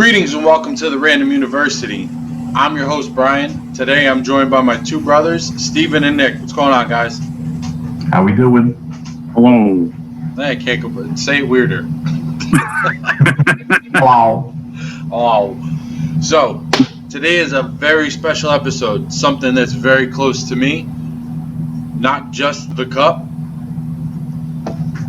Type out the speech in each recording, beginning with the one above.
Greetings and welcome to the Random University. I'm your host, Brian. Today I'm joined by my two brothers, Steven and Nick. What's going on, guys? How we doing? Hello. I can't go, say it weirder. Hello. Oh. So, today is a very special episode, something that's very close to me. Not just the cup,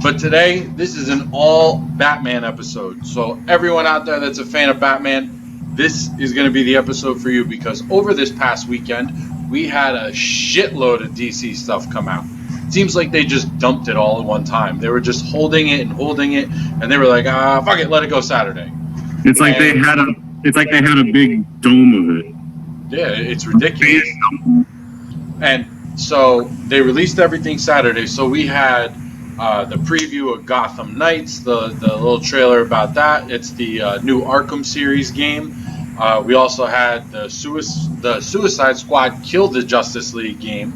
but today, this is an all Batman episode. So everyone out there that's a fan of Batman, this is going to be the episode for you because over this past weekend, we had a shitload of DC stuff come out. It seems like they just dumped it all at one time. They were just holding it, and they were like, fuck it, let it go Saturday. It's like they had a big dome of it. Yeah, it's ridiculous. And so they released everything Saturday. So we had the preview of Gotham Knights, the little trailer about that. It's the new Arkham series game. We also had the Suicide Squad Kill the Justice League game,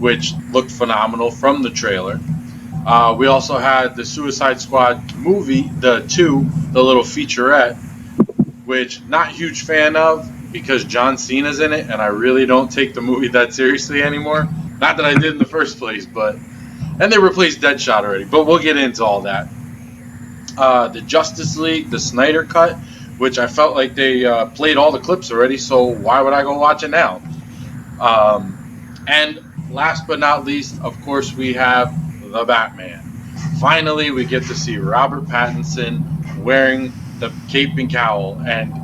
which looked phenomenal from the trailer. We also had the Suicide Squad movie, the little featurette, which not huge fan of because John Cena's in it, and I really don't take the movie that seriously anymore. Not that I did in the first place, but... And they replaced Deadshot already, but we'll get into all that. The Justice League, the Snyder Cut, which I felt like they played all the clips already, so why would I go watch it now? And last but not least, of course, we have the Batman. Finally, we get to see Robert Pattinson wearing the cape and cowl, and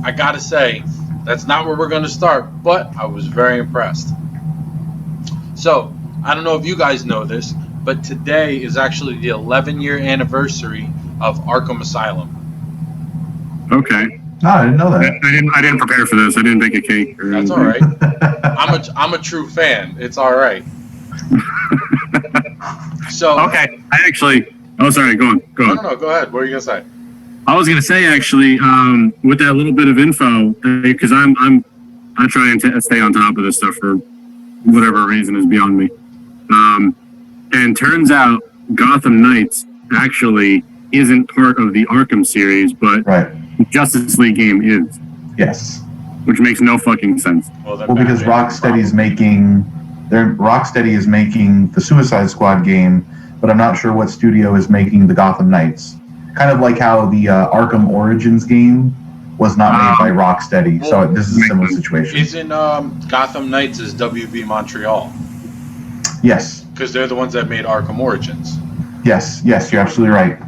I gotta say, that's not where we're going to start, but I was very impressed. So, I don't know if you guys know this, but today is actually the 11-year anniversary of Arkham Asylum. Okay. No, I didn't know that. I didn't prepare for this. I didn't bake a cake. That's all right. I'm a true fan. It's all right. So okay. Oh, sorry. Go on. No. Go ahead. What are you gonna say? I was gonna say actually, with that little bit of info, because I try and stay on top of this stuff for whatever reason is beyond me. And turns out Gotham Knights actually isn't part of the Arkham series, but right. The Justice League game is. Yes. Which makes no fucking sense. Well, because Rocksteady is making the Suicide Squad game, but I'm not sure what studio is making the Gotham Knights. Kind of like how the Arkham Origins game was not made by Rocksteady, so this is a similar situation. Isn't Gotham Knights is WB Montreal? Yes. Because they're the ones that made Arkham Origins. Yes, you're absolutely right.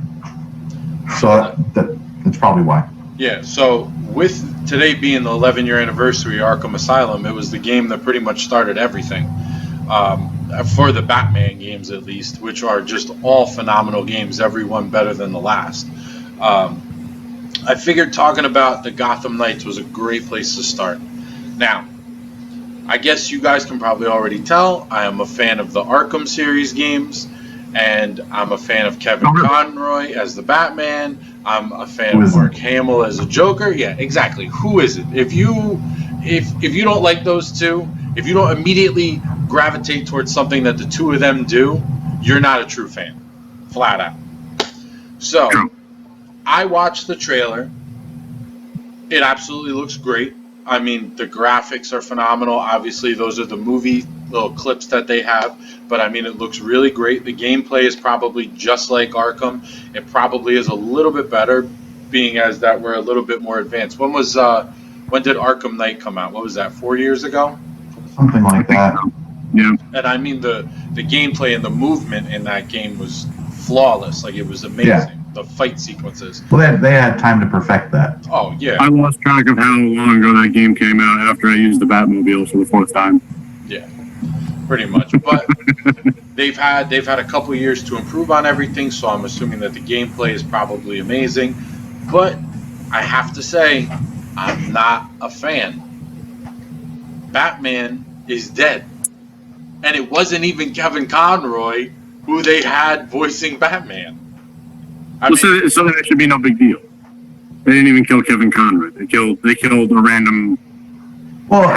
So that's probably why. Yeah, so with today being the 11-year anniversary of Arkham Asylum, it was the game that pretty much started everything. For the Batman games, at least, which are just all phenomenal games, every one better than the last. I figured talking about the Gotham Knights was a great place to start. Now, I guess you guys can probably already tell I am a fan of the Arkham series games, and I'm a fan of Kevin Conroy as the Batman. I'm a fan of Mark Hamill as a Joker. Yeah, exactly. Who is it? If you don't like those two, if you don't immediately gravitate towards something that the two of them do, you're not a true fan. Flat out. So, I watched the trailer. It absolutely looks great. I mean, the graphics are phenomenal. Obviously, those are the movie little clips that they have. But, I mean, it looks really great. The gameplay is probably just like Arkham. It probably is a little bit better, being as that we're a little bit more advanced. When did Arkham Knight come out? What was that, 4 years ago? Something like that. Yeah. And, I mean, the gameplay and the movement in that game was flawless. Like, it was amazing. Yeah. The fight sequences. Well, they had time to perfect that. Oh, yeah. I lost track of how long ago that game came out after I used the Batmobile for the fourth time. Yeah, pretty much. But they've had a couple years to improve on everything, so I'm assuming that the gameplay is probably amazing. But I have to say, I'm not a fan. Batman is dead. And it wasn't even Kevin Conroy who they had voicing Batman. So that should be no big deal. They didn't even kill Kevin Conroy. They killed a random. Well,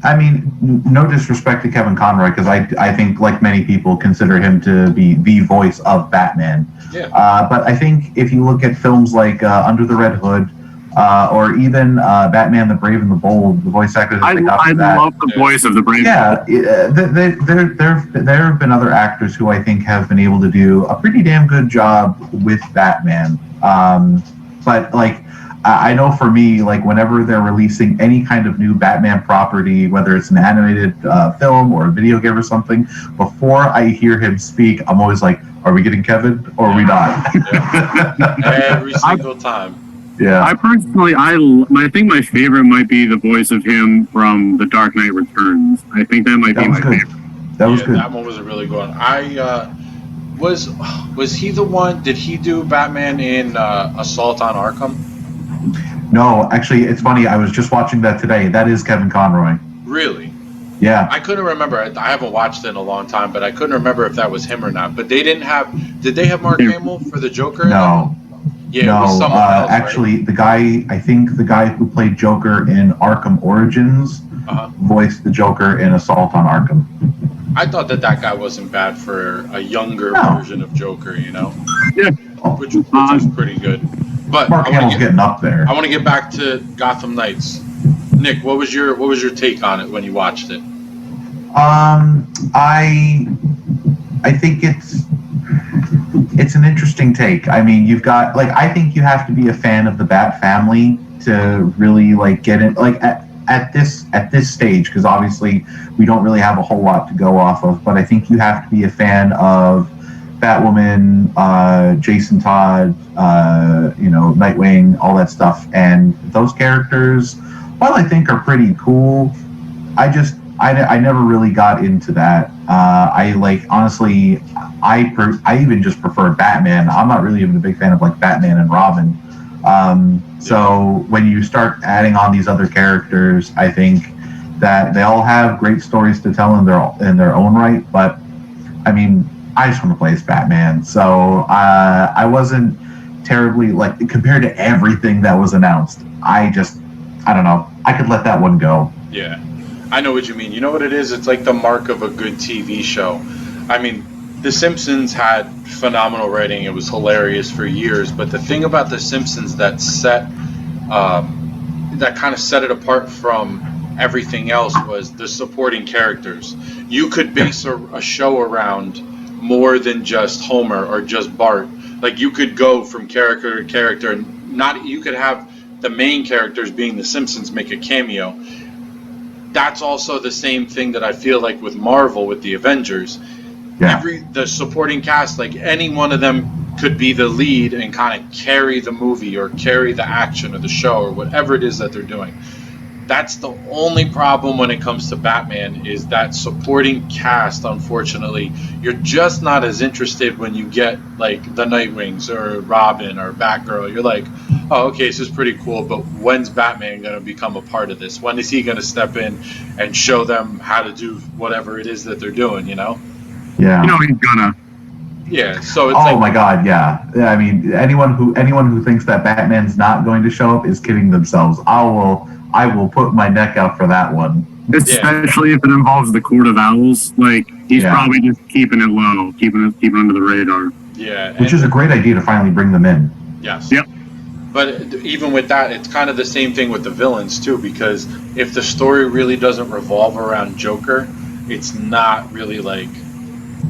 I mean, no disrespect to Kevin Conroy, because I think, like many people, consider him to be the voice of Batman. Yeah. But I think if you look at films like Under the Red Hood or even Batman: The Brave and the Bold. The voice actors that they got I for that. love the voice of the Brave. Yeah, there have been other actors who I think have been able to do a pretty damn good job with Batman. But like, I know for me, like whenever they're releasing any kind of new Batman property, whether it's an animated film or a video game or something, before I hear him speak, I'm always like, are we getting Kevin or are we not? Every single time. Yeah. I personally, I think my favorite might be the voice of him from The Dark Knight Returns. I think that might be my favorite. That was good. That one was a really good one. Was he the one? Did he do Batman in Assault on Arkham? No, actually, it's funny. I was just watching that today. That is Kevin Conroy. Really? Yeah. I couldn't remember. I haven't watched it in a long time, but I couldn't remember if that was him or not. But they didn't have. Did they have Mark Hamill for the Joker? No. Yeah, no, it was someone else, actually, right? I think the guy who played Joker in Arkham Origins voiced the Joker in Assault on Arkham. I thought that guy wasn't bad for a younger version of Joker, you know? Yeah. Which is pretty good. But Mark Hamill's getting up there. I want to get back to Gotham Knights. Nick, what was your take on it when you watched it? I think it's an interesting take. I mean, you've got I think you have to be a fan of the Bat family to really get in at this stage, because obviously we don't really have a whole lot to go off of, but I think you have to be a fan of Batwoman, Jason Todd, Nightwing, all that stuff. And those characters, while I think are pretty cool, I never really got into that. Honestly, I even just prefer Batman. I'm not really even a big fan of Batman and Robin. So when you start adding on these other characters, I think that they all have great stories to tell in their own right. But I mean, I just want to play as Batman. So I wasn't terribly compared to everything that was announced. I don't know. I could let that one go. Yeah. I know what you mean. You know what it is? It's like the mark of a good TV show. I mean, The Simpsons had phenomenal writing. It was hilarious for years. But the thing about The Simpsons that kind of set it apart from everything else was the supporting characters. You could base a show around more than just Homer or just Bart. You could go from character to character, and you could have the main characters, being The Simpsons, make a cameo. That's also the same thing that I feel like with Marvel, with the Avengers. Yeah. The supporting cast, any one of them could be the lead and kind of carry the movie or carry the action of the show or whatever it is that they're doing. That's the only problem when it comes to Batman, is that supporting cast. Unfortunately, you're just not as interested when you get the Nightwings or Robin or Batgirl. You're like, oh, okay, this is pretty cool, but when's Batman going to become a part of this? When is he going to step in and show them how to do whatever it is that they're doing, you know? Yeah. He's gonna. Yeah, so it's my God, yeah. I mean, anyone who thinks that Batman's not going to show up is kidding themselves. I will put my neck out for that one. Especially if it involves the Court of Owls. He's probably just keeping it low, keeping it under the radar. Yeah. Which is a great idea to finally bring them in. Yes. Yep. But even with that, it's kind of the same thing with the villains too, because if the story really doesn't revolve around Joker, it's not really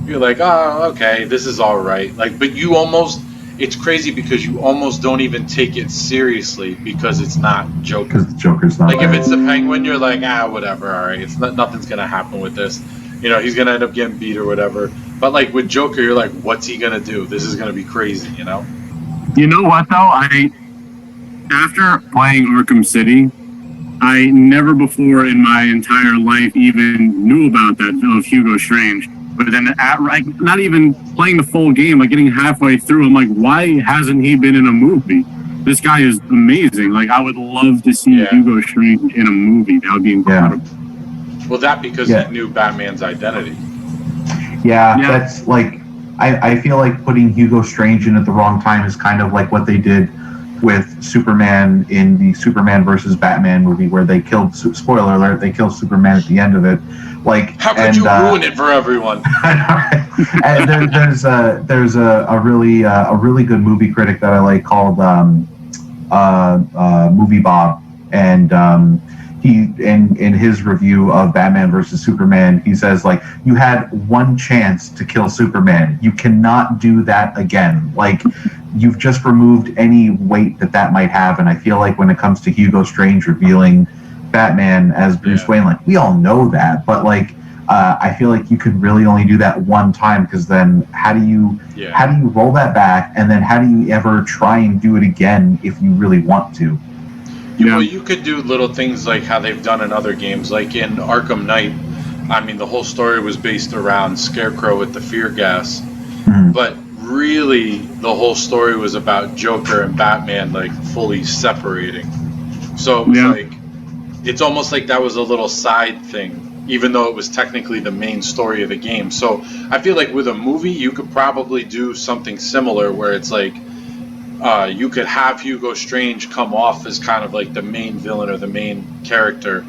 you're like, oh, okay, this is all right. But it's crazy because you almost don't even take it seriously because it's not Joker. Because the Joker's not. If it's the Penguin, you're like, whatever, all right, nothing's gonna happen with this. He's gonna end up getting beat or whatever. But with Joker, you're like, what's he gonna do? This is gonna be crazy, you know? You know what though? After playing Arkham City, I never before in my entire life even knew about that of Hugo Strange. But then not even playing the full game, getting halfway through, I'm like, why hasn't he been in a movie? This guy is amazing. I would love to see Hugo Strange in a movie. That would be incredible. Yeah. Well, because he knew Batman's identity. Yeah, that's I feel like putting Hugo Strange in at the wrong time is kind of like what they did with Superman in the Superman versus Batman movie, where they killed, spoiler alert, they killed Superman at the end of it. How could you ruin it for everyone? And there's a really good movie critic that I like called Movie Bob, and he in his review of Batman versus Superman, he says like, you had one chance to kill Superman, you cannot do that again. Like, you've just removed any weight that might have. And I feel like when it comes to Hugo Strange revealing Batman as Bruce Wayne, like, we all know that, but like, I feel like you could really only do that one time, because then how do you roll that back, and then how do you ever try and do it again if you really want to? Yeah. Well, you could do little things like how they've done in other games, like in Arkham Knight. I mean, the whole story was based around Scarecrow with the fear gas, but really the whole story was about Joker and Batman like fully separating. So it was like, it's almost like that was a little side thing, even though it was technically the main story of the game. So I feel like with a movie, you could probably do something similar where it's like, you could have Hugo Strange come off as kind of like the main villain or the main character,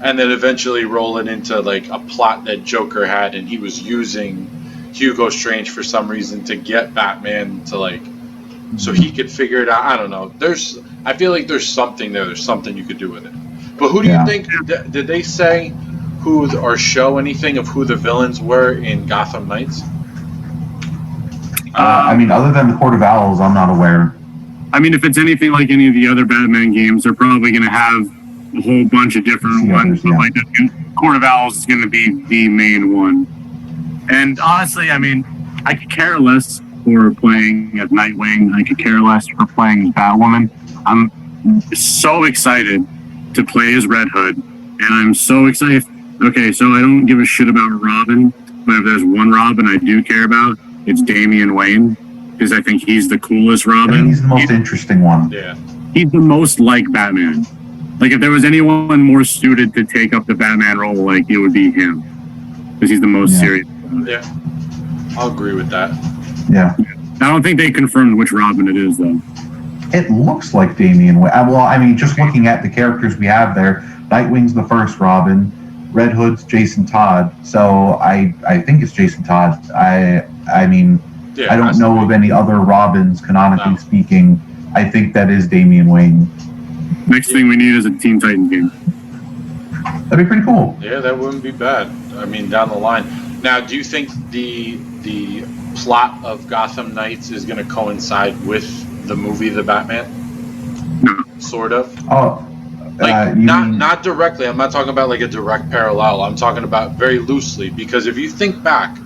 and then eventually roll it into like a plot that Joker had, and he was using Hugo Strange for some reason to get Batman to like, so he could figure it out. I don't know. I feel like there's something there. There's something you could do with it. But who do you think? Did they say who or show anything of who the villains were in Gotham Knights? I mean, other than the Court of Owls, I'm not aware. I mean, if it's anything like any of the other Batman games, they're probably going to have a whole bunch of different ones. But like the Court of Owls is going to be the main one. And honestly, I mean, I could care less for playing as Nightwing. I could care less for playing as Batwoman. I'm so excited to play as Red Hood, and I'm so excited. Okay, so I don't give a shit about Robin, but if there's one Robin I do care about, it's Damian Wayne, because I think he's the coolest Robin. I think he's the most interesting one. Yeah. He's the most like Batman. Like, if there was anyone more suited to take up the Batman role, like, it would be him, because he's the most serious. Yeah, I'll agree with that. Yeah. I don't think they confirmed which Robin it is, though. It looks like Damian Wayne. Well, I mean, just looking at the characters we have there, Nightwing's the first Robin, Red Hood's Jason Todd. So I think it's Jason Todd. I mean, I don't know of any other Robins, canonically speaking. I think that is Damian Wayne. Next thing we need is a Teen Titans game. That'd be pretty cool. Yeah, that wouldn't be bad. I mean, down the line. Now, do you think the plot of Gotham Knights is going to coincide with the movie The Batman? No. Sort of? Oh. Like, not directly. I'm not talking about like a direct parallel. I'm talking about very loosely, because if you think back,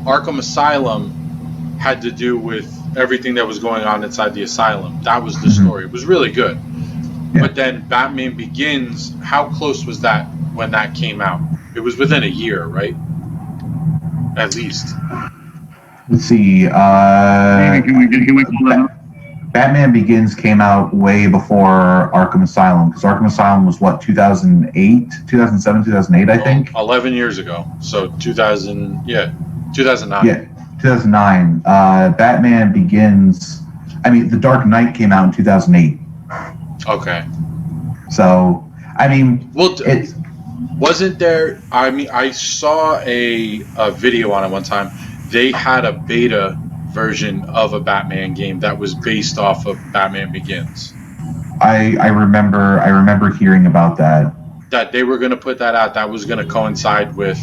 Arkham Asylum had to do with everything that was going on inside the asylum. That was the story. It was really good. Yeah. But then Batman Begins, how close was that when that came out? It was within a year, right? At least. Let's see. Can we pull that up? Batman Begins came out way before Arkham Asylum, because Arkham Asylum was what, 2008, 2007, 2008, I think? 11 years ago. So 2009. Yeah, 2009. Batman Begins, I mean, The Dark Knight came out in 2008. Okay. So, I mean, well, wasn't there, I mean, I saw a video on it one time. They had a beta version of a Batman game that was based off of Batman Begins. I remember hearing about that. That they were going to put that out. That was going to coincide with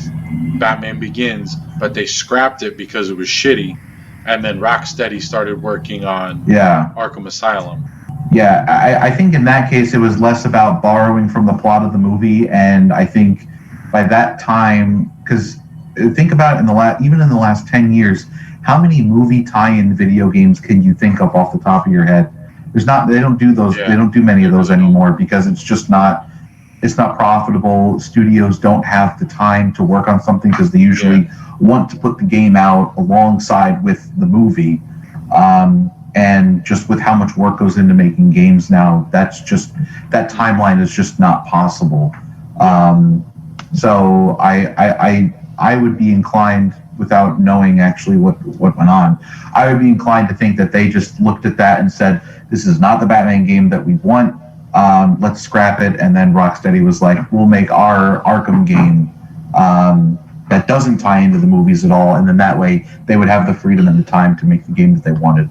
Batman Begins, but they scrapped it because it was shitty. And then Rocksteady started working on Arkham Asylum. Yeah, I think in that case it was less about borrowing from the plot of the movie, and I think by that time, because think about it, even in the last 10 years, how many movie tie-in video games can you think of off the top of your head? They don't do those. They don't do many of those anymore, because it's just not. It's not profitable. Studios don't have the time to work on something because they usually want to put the game out alongside with the movie. And just with how much work goes into making games now, that timeline is just not possible. So I would be inclined, without knowing actually what went on, I would be inclined to think that they just looked at that and said, this is not the Batman game that we want. Let's scrap it. And then Rocksteady was like, we'll make our Arkham game that doesn't tie into the movies at all. And then that way they would have the freedom and the time to make the game that they wanted.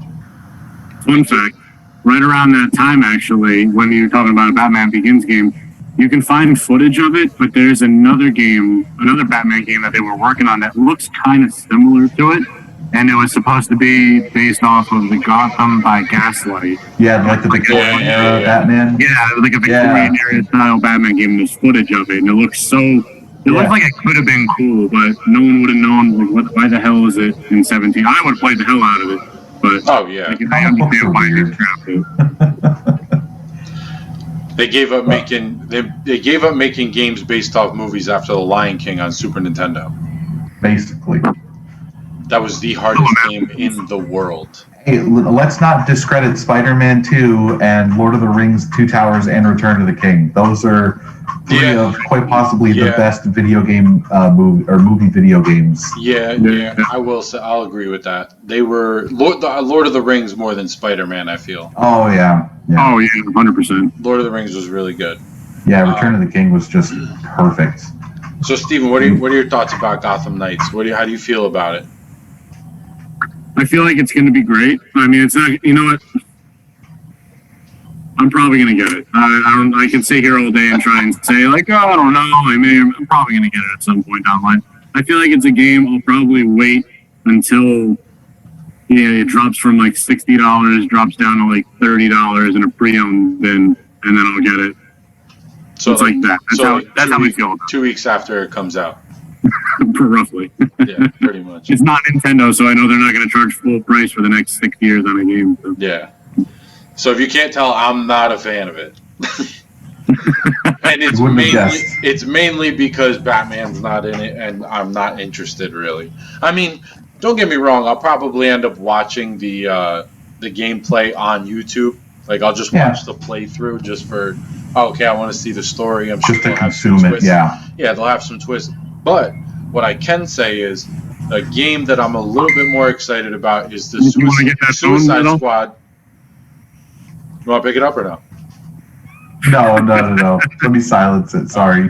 Fun fact, right around that time, actually, when you're talking about a Batman Begins game, you can find footage of it, but there's another game, another Batman game that they were working on that looks kind of similar to it. And it was supposed to be based off of the Gotham by Gaslight. Yeah, like the Victorian era Batman. Yeah, like a Victorian era style Batman game. There's footage of it, and it looks so. It looked like it could have been cool, but no one would have known. Like, why the hell is it in 17? I would have played the hell out of it, but oh yeah, like, I understand why they trapped it. They gave up making they gave up making games based off movies after The Lion King on Super Nintendo. Basically. That was the hardest game in the world. Hey, let's not discredit Spider-Man 2 and Lord of the Rings, Two Towers, and Return of the King. Those are three of quite possibly the best video game movie video games. Yeah, I will say I'll agree with that. They were Lord of the Rings more than Spider-Man, I feel. Oh yeah. Oh yeah, 100%. Lord of the Rings was really good. Yeah, Return of the King was just perfect. So Steven, what are your thoughts about Gotham Knights? How do you feel about it? I feel like it's going to be great. I mean, it's not. You know what? I'm probably going to get it. I can sit here all day and try and say like, oh, I don't know. I'm probably going to get it at some point down the line. I feel like it's a game I'll probably wait until it drops from like $60, drops down to like $30 in a pre-owned bin, and then I'll get it. So it's like that. That's how we feel about it. 2 weeks after it comes out. Roughly. Yeah, pretty much. It's not Nintendo, so I know they're not going to charge full price for the next 6 years on a game. So. Yeah. So if you can't tell, I'm not a fan of it. And it's mainly because Batman's not in it, and I'm not interested really. I mean, don't get me wrong. I'll probably end up watching the gameplay on YouTube. Like I'll just watch the playthrough just for okay, I want to see the story. I'm sure just to they'll have consume some it. twists. Yeah, they'll have some twists. But what I can say is a game that I'm a little bit more excited about is the Suicide Squad. You want to pick it up or no? No. Let me silence it. Sorry.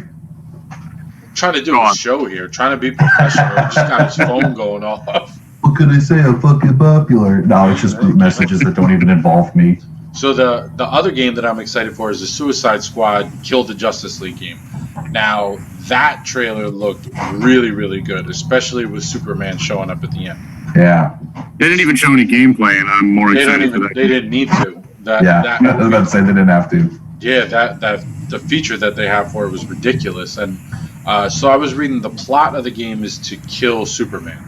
I'm trying to do a show here. Trying to be professional. Just got his phone going off. What could I say? I'm fucking popular. No, it's just group messages that don't even involve me. So the other game that I'm excited for is the Suicide Squad Kill the Justice League game. Now, that trailer looked really, really good, especially with Superman showing up at the end. Yeah. They didn't even show any gameplay, and I'm more excited for that. They didn't need to. I was about to say they didn't have to. Yeah, that the feature that they have for it was ridiculous. And so I was reading the plot of the game is to kill Superman.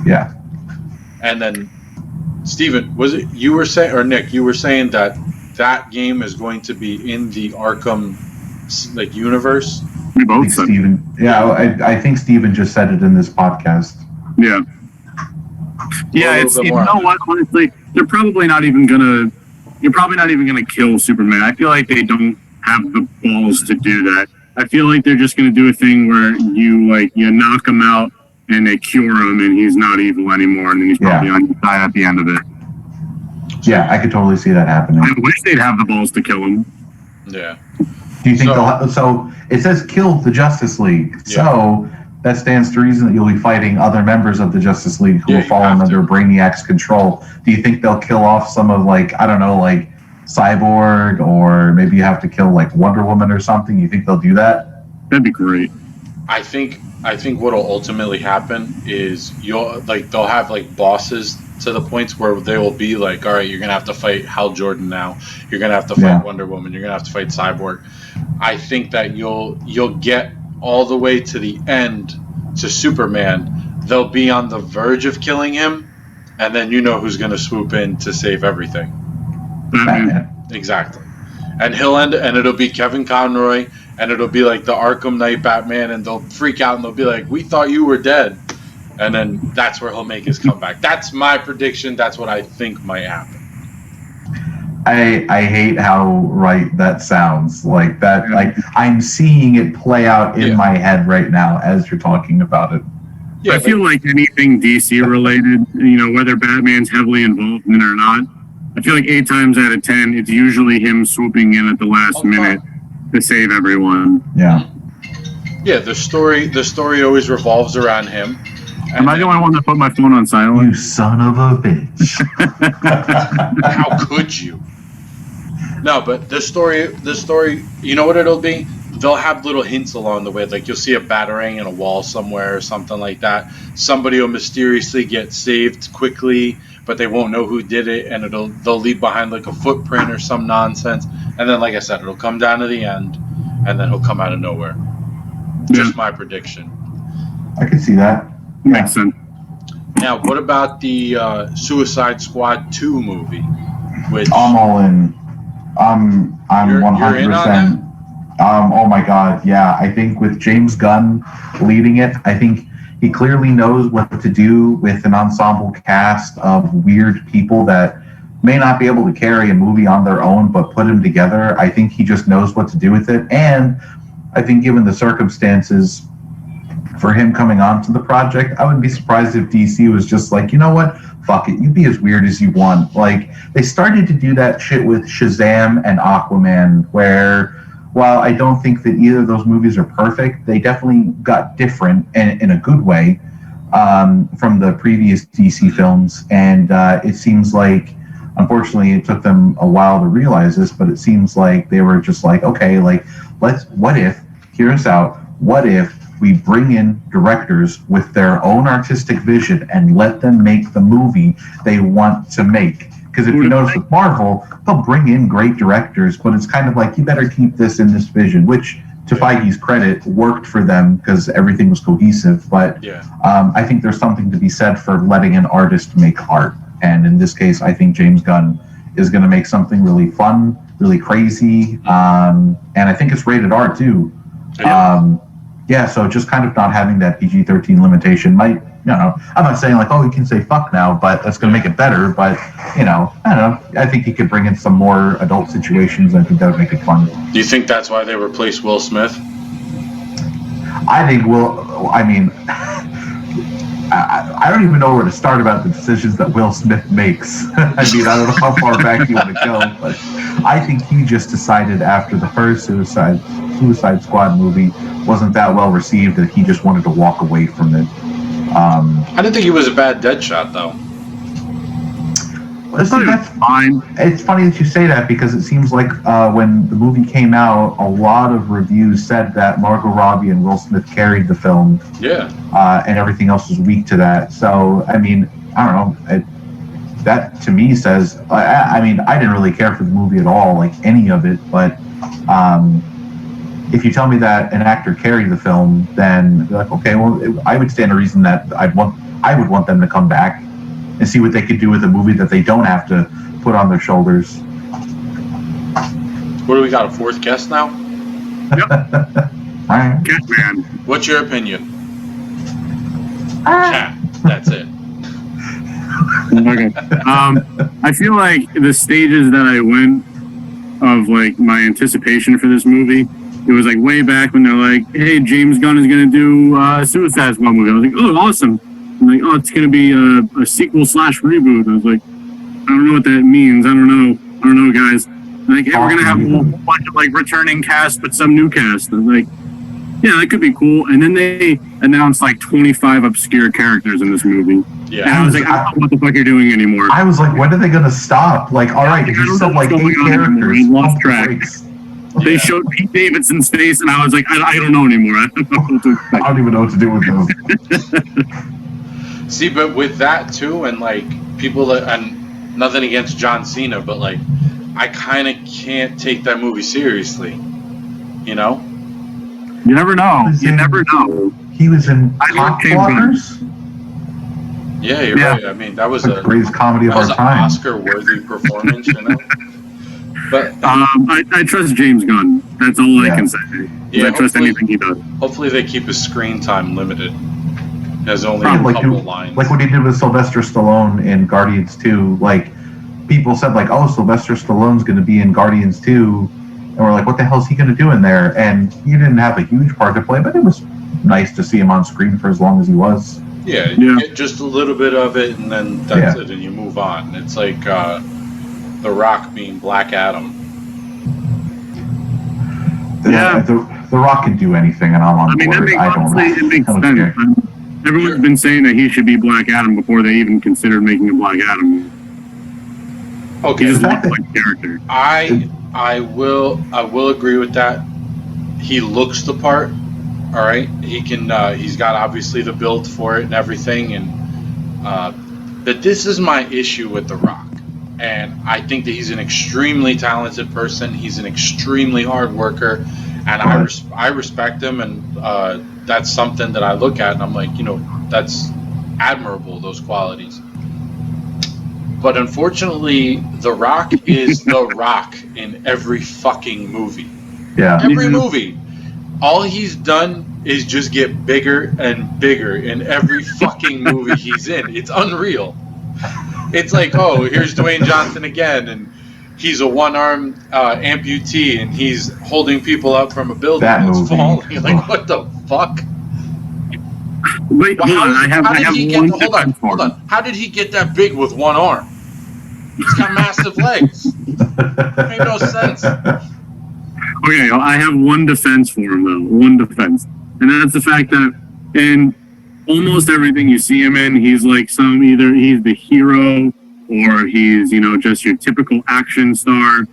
Yeah. And then, Steven, was it you were saying, or Nick, you were saying that game is going to be in the Arkham universe? We both said. I think Steven just said it in this podcast. Yeah. Yeah, it's you know what, honestly, you're probably not even gonna kill Superman. I feel like they don't have the balls to do that. I feel like they're just gonna do a thing where you knock him out and they cure him and he's not evil anymore, and then he's probably on your side at the end of it. Yeah, I could totally see that happening. I wish they'd have the balls to kill him. Yeah. Do you think so it says kill the Justice League. Yeah. So that stands to reason that you'll be fighting other members of the Justice League who will fall under Brainiac's control. Do you think they'll kill off some of Cyborg, or maybe you have to kill Wonder Woman or something? You think they'll do that? That'd be great. I think what'll ultimately happen is they'll have bosses to the points where they will be all right, you're gonna have to fight Hal Jordan now. You're gonna have to fight Wonder Woman. You're gonna have to fight Cyborg. I think that you'll get all the way to the end to Superman. They'll be on the verge of killing him, and then who's gonna swoop in to save everything. Batman. Exactly. And he'll end, and it'll be Kevin Conroy, and it'll be like the Arkham Knight Batman, and they'll freak out and they'll be like, "We thought you were dead," and then that's where he'll make his comeback. That's my prediction. That's what I think might happen. I hate how right that sounds. Like that. Like I'm seeing it play out in my head right now as you're talking about it. Yeah, I feel like anything DC related, whether Batman's heavily involved in it or not, I feel like 8 times out of 10, it's usually him swooping in at the last minute to save everyone. Yeah. Yeah, the story always revolves around him. Am I the only one that put my phone on silent? You son of a bitch. How could you? No, but this story, you know what it'll be? They'll have little hints along the way, like you'll see a batarang in a wall somewhere or something like that. Somebody will mysteriously get saved quickly, but they won't know who did it, and they'll leave behind like a footprint or some nonsense. And then, like I said, it'll come down to the end, and then he'll come out of nowhere. Just my prediction. I can see that. Makes sense. Now, what about the Suicide Squad 2 movie? Which I'm all in. I'm You're 100%. in on that? Oh my God, yeah. I think with James Gunn leading it, I think he clearly knows what to do with an ensemble cast of weird people that may not be able to carry a movie on their own, but put them together. I think he just knows what to do with it. And I think given the circumstances for him coming onto the project, I wouldn't be surprised if DC was just like, you know what? Fuck it. You be as weird as you want. Like, they started to do that shit with Shazam and Aquaman, where while I don't think that either of those movies are perfect, they definitely got different and in a good way from the previous DC films. And it seems like, unfortunately, it took them a while to realize this, but it seems like they were just like, okay, like, what if, hear us out, what if we bring in directors with their own artistic vision and let them make the movie they want to make? Because if you notice with Marvel, they'll bring in great directors, but it's kind of like, you better keep this in this vision, which, to Feige's credit, worked for them because everything was cohesive. But I think there's something to be said for letting an artist make art. And in this case, I think James Gunn is going to make something really fun, really crazy. And I think it's rated R too. So just kind of not having that PG-13 limitation might, I'm not saying like, oh, you can say fuck now, but that's going to make it better. But, I don't know. I think he could bring in some more adult situations. I think that would make it fun. Do you think that's why they replaced Will Smith? I think I don't even know where to start about the decisions that Will Smith makes. I don't know how far back you want to go, but I think he just decided after the first Suicide Squad movie wasn't that well received that he just wanted to walk away from it. I didn't think he was a bad Deadshot, though. That's fine. It's funny that you say that because it seems like when the movie came out, a lot of reviews said that Margot Robbie and Will Smith carried the film. Yeah. And everything else was weak to that. So, I mean, I don't know. That to me says, I didn't really care for the movie at all, like any of it. But if you tell me that an actor carried the film, then you're like, okay, well, I would stand a reason that I would want them to come back and see what they could do with a movie that they don't have to put on their shoulders. What do we got, a fourth guest now? Yep. All right. Catman. What's your opinion? Cat. That's it. Okay. I feel like the stages that I went of like my anticipation for this movie, it was like way back when they're like, hey, James Gunn is going to do a Suicide Squad movie. I was like, oh, awesome. I'm like, oh, it's going to be a sequel / reboot. I was like, I don't know what that means. I don't know, guys. Like, hey, we're going to have a whole bunch of like returning cast, but some new cast. I was like, yeah, that could be cool. And then they announced like 25 obscure characters in this movie. Yeah. And I was like, I don't know what the fuck you're doing anymore. I was like, when are they going to stop? Like, all right, if you said like 8 characters, I lost track. They showed Pete Davidson's face, and I was like, I don't know anymore. I don't know what to expect. I don't even know what to do with them. See, but with that too, and like people that, and nothing against John Cena, but like I kind of can't take that movie seriously. You know? You never know. You never know. He was in Cockblockers. Yeah, you're right. I mean, that was the greatest comedy of our time. Oscar-worthy performance, you know. But I trust James Gunn. That's all I can say. Yeah, I trust anything he does. Hopefully, they keep his screen time limited. There's only a couple lines. Like what he did with Sylvester Stallone in Guardians 2. Like, people said, like, oh, Sylvester Stallone's going to be in Guardians 2. And we're like, what the hell is he going to do in there? And he didn't have a huge part to play, but it was nice to see him on screen for as long as he was. Yeah, you get just a little bit of it, and then that's it, and you move on. It's like The Rock being Black Adam. The Rock can do anything, and I'm on board. It makes sense. Everyone's been saying that he should be Black Adam before they even considered making a Black Adam. Okay, He just The looks fact like a character. I will agree with that. He looks the part. All right, he can. He's got obviously the build for it and everything, and but this is my issue with The Rock, and I think that he's an extremely talented person. He's an extremely hard worker, and I respect him, and that's something that I look at, and I'm like, that's admirable, those qualities. But unfortunately, The Rock is The Rock in every fucking movie. Yeah. Every movie. All he's done is just get bigger and bigger in every fucking movie he's in. It's unreal. It's like, oh, here's Dwayne Johnson again, and he's a one-armed amputee, and he's holding people up from a building That that's movie. falling. Like, what the fuck? Wait, hold on. I have one defense for Hold him. on. How did he get that big with one arm? He's got massive legs. Made no sense. Okay, I have one defense for him though. One defense, and that's the fact that in almost everything you see him in, he's like either he's the hero or he's just your typical action star.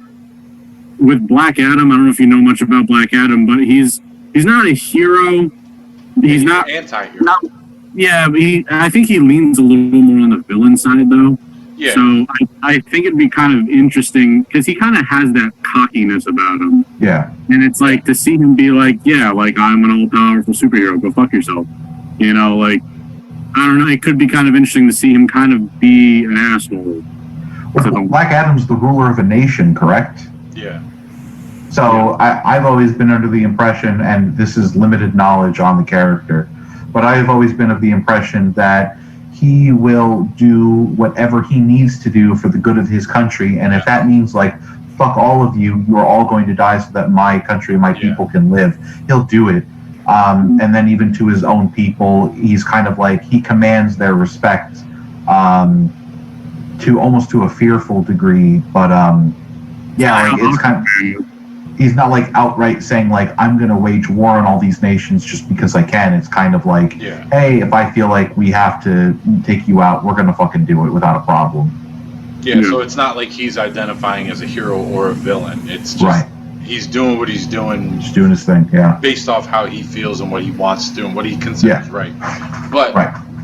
With Black Adam, I don't know if you know much about Black Adam, but he's not a hero. He's not anti-hero. Yeah, I think he leans a little more on the villain side though. Yeah. So I think it'd be kind of interesting because he kind of has that cockiness about him. Yeah. And it's like to see him be like, yeah, like I'm an all-powerful superhero. Go fuck yourself. Like I don't know. It could be kind of interesting to see him kind of be an asshole. Well, Black Adam's the ruler of a nation, correct? Yeah. So I've always been under the impression, and this is limited knowledge on the character, but I've always been of the impression that he will do whatever he needs to do for the good of his country, and if that means like, fuck all of you, you're all going to die so that my country and my people can live, he'll do it. And then even to his own people, he's kind of like, he commands their respect to almost to a fearful degree, but like, it's kind of, he's not like outright saying like, I'm going to wage war on all these nations just because I can. It's kind of like, hey, if I feel like we have to take you out, we're going to fucking do it without a problem. Yeah, so it's not like he's identifying as a hero or a villain. It's just he's doing what he's doing. Just doing his thing, based off how he feels and what he wants to do and what he considers right. But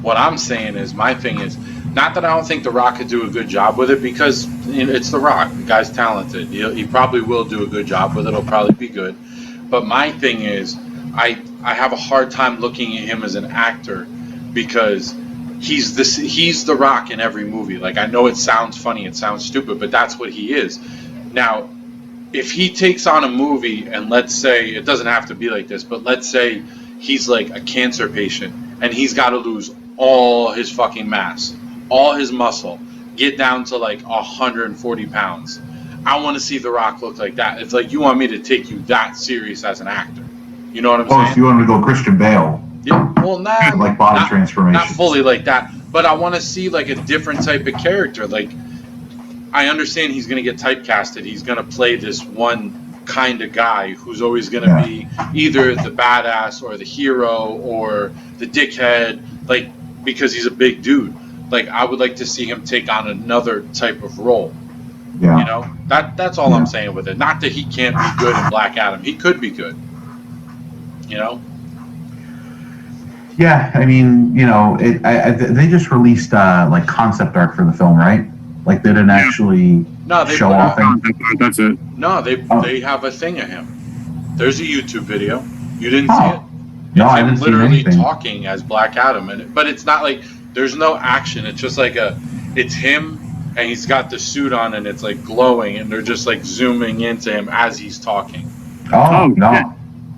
what I'm saying is, my thing is, not that I don't think The Rock could do a good job with it, because it's The Rock. The guy's talented. He probably will do a good job with it. It'll probably be good. But my thing is, I have a hard time looking at him as an actor, because he's The Rock in every movie. Like, I know it sounds funny, it sounds stupid, but that's what he is. Now, if he takes on a movie, and let's say, it doesn't have to be like this, but let's say he's like a cancer patient, and he's got to lose all his fucking mass, all his muscle, get down to like 140 pounds. I want to see The Rock look like that. It's like, you want me to take you that serious as an actor. You know what I'm saying? If you want to go Christian Bale. Yeah, well, like body transformation. Not fully like that, but I want to see like a different type of character. Like, I understand he's going to get typecasted. He's going to play this one kind of guy who's always going to be either the badass or the hero or the dickhead, like, because he's a big dude. Like, I would like to see him take on another type of role. Yeah. That's all I'm saying with it. Not that he can't be good in Black Adam. He could be good. Yeah, I mean, they just released like concept art for the film, right? Like, they didn't actually show off anything. That's it. No, they have a thing of him. There's a YouTube video. You didn't see it? No, it's I him didn't see literally anything. talking as Black Adam, but it's not like there's no action. It's just like it's him, and he's got the suit on, and it's like glowing, and they're just like zooming into him as he's talking. Oh no! Yeah.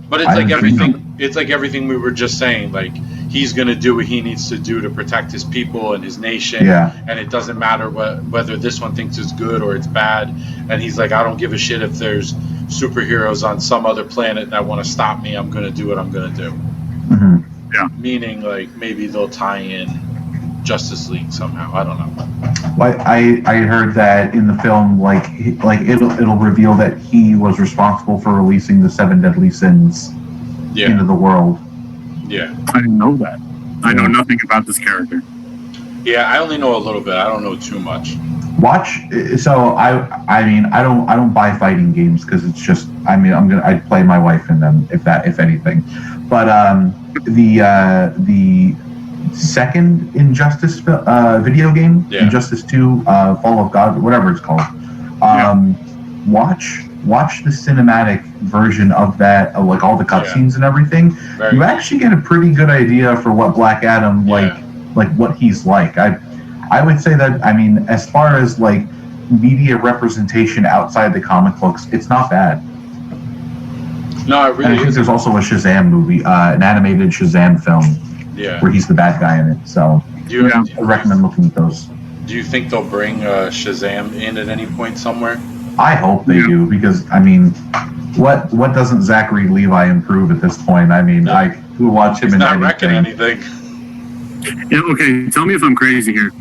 But it's like everything. It's like everything we were just saying. Like, he's gonna do what he needs to do to protect his people and his nation. Yeah. And it doesn't matter whether this one thinks it's good or it's bad. And he's like, I don't give a shit if there's superheroes on some other planet that want to stop me. I'm gonna do what I'm gonna do. Mm-hmm. Yeah. Meaning, like, maybe they'll tie in Justice League somehow. I don't know. Well, I heard that in the film, like it'll reveal that he was responsible for releasing the 7 deadly sins into the world. Yeah. I didn't know that. I know nothing about this character. Yeah, I only know a little bit. I don't know too much. Watch. So I mean, I don't buy fighting games because it's just. I mean, I'd play my wife in them if anything. But the second Injustice video game, Injustice 2, Fall of God, whatever it's called. Watch the cinematic version of that, like all the cutscenes and everything. You actually get a pretty good idea for what Black Adam like what he's like. I would say that, I mean, as far as like media representation outside the comic books, it's not bad. No, it really and I think there's also a Shazam movie, an animated Shazam film, where he's the bad guy in it. So I recommend looking at those. Do you think they'll bring Shazam in at any point somewhere? I hope they do, because I mean, what doesn't Zachary Levi improve at this point? I mean, I will watch him He's in not anything. wrecking anything. Yeah, okay, tell me if I'm crazy here.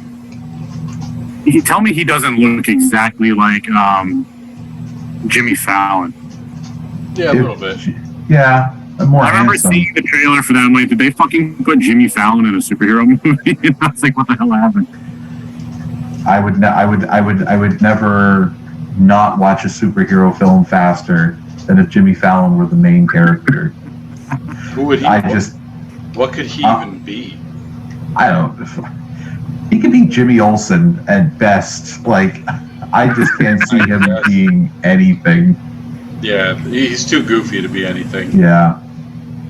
Tell me he doesn't look exactly like Jimmy Fallon. Yeah, a little bit. Yeah, more I remember handsome. seeing the trailer for that. I'm like, did they fucking put Jimmy Fallon in a superhero movie? And I was like, what the hell happened? I would never not watch a superhero film faster than if Jimmy Fallon were the main character. Who would he? What could he even be? I don't. He could be Jimmy Olsen at best. Like, I just can't see him being anything. Yeah, he's too goofy to be anything. Yeah.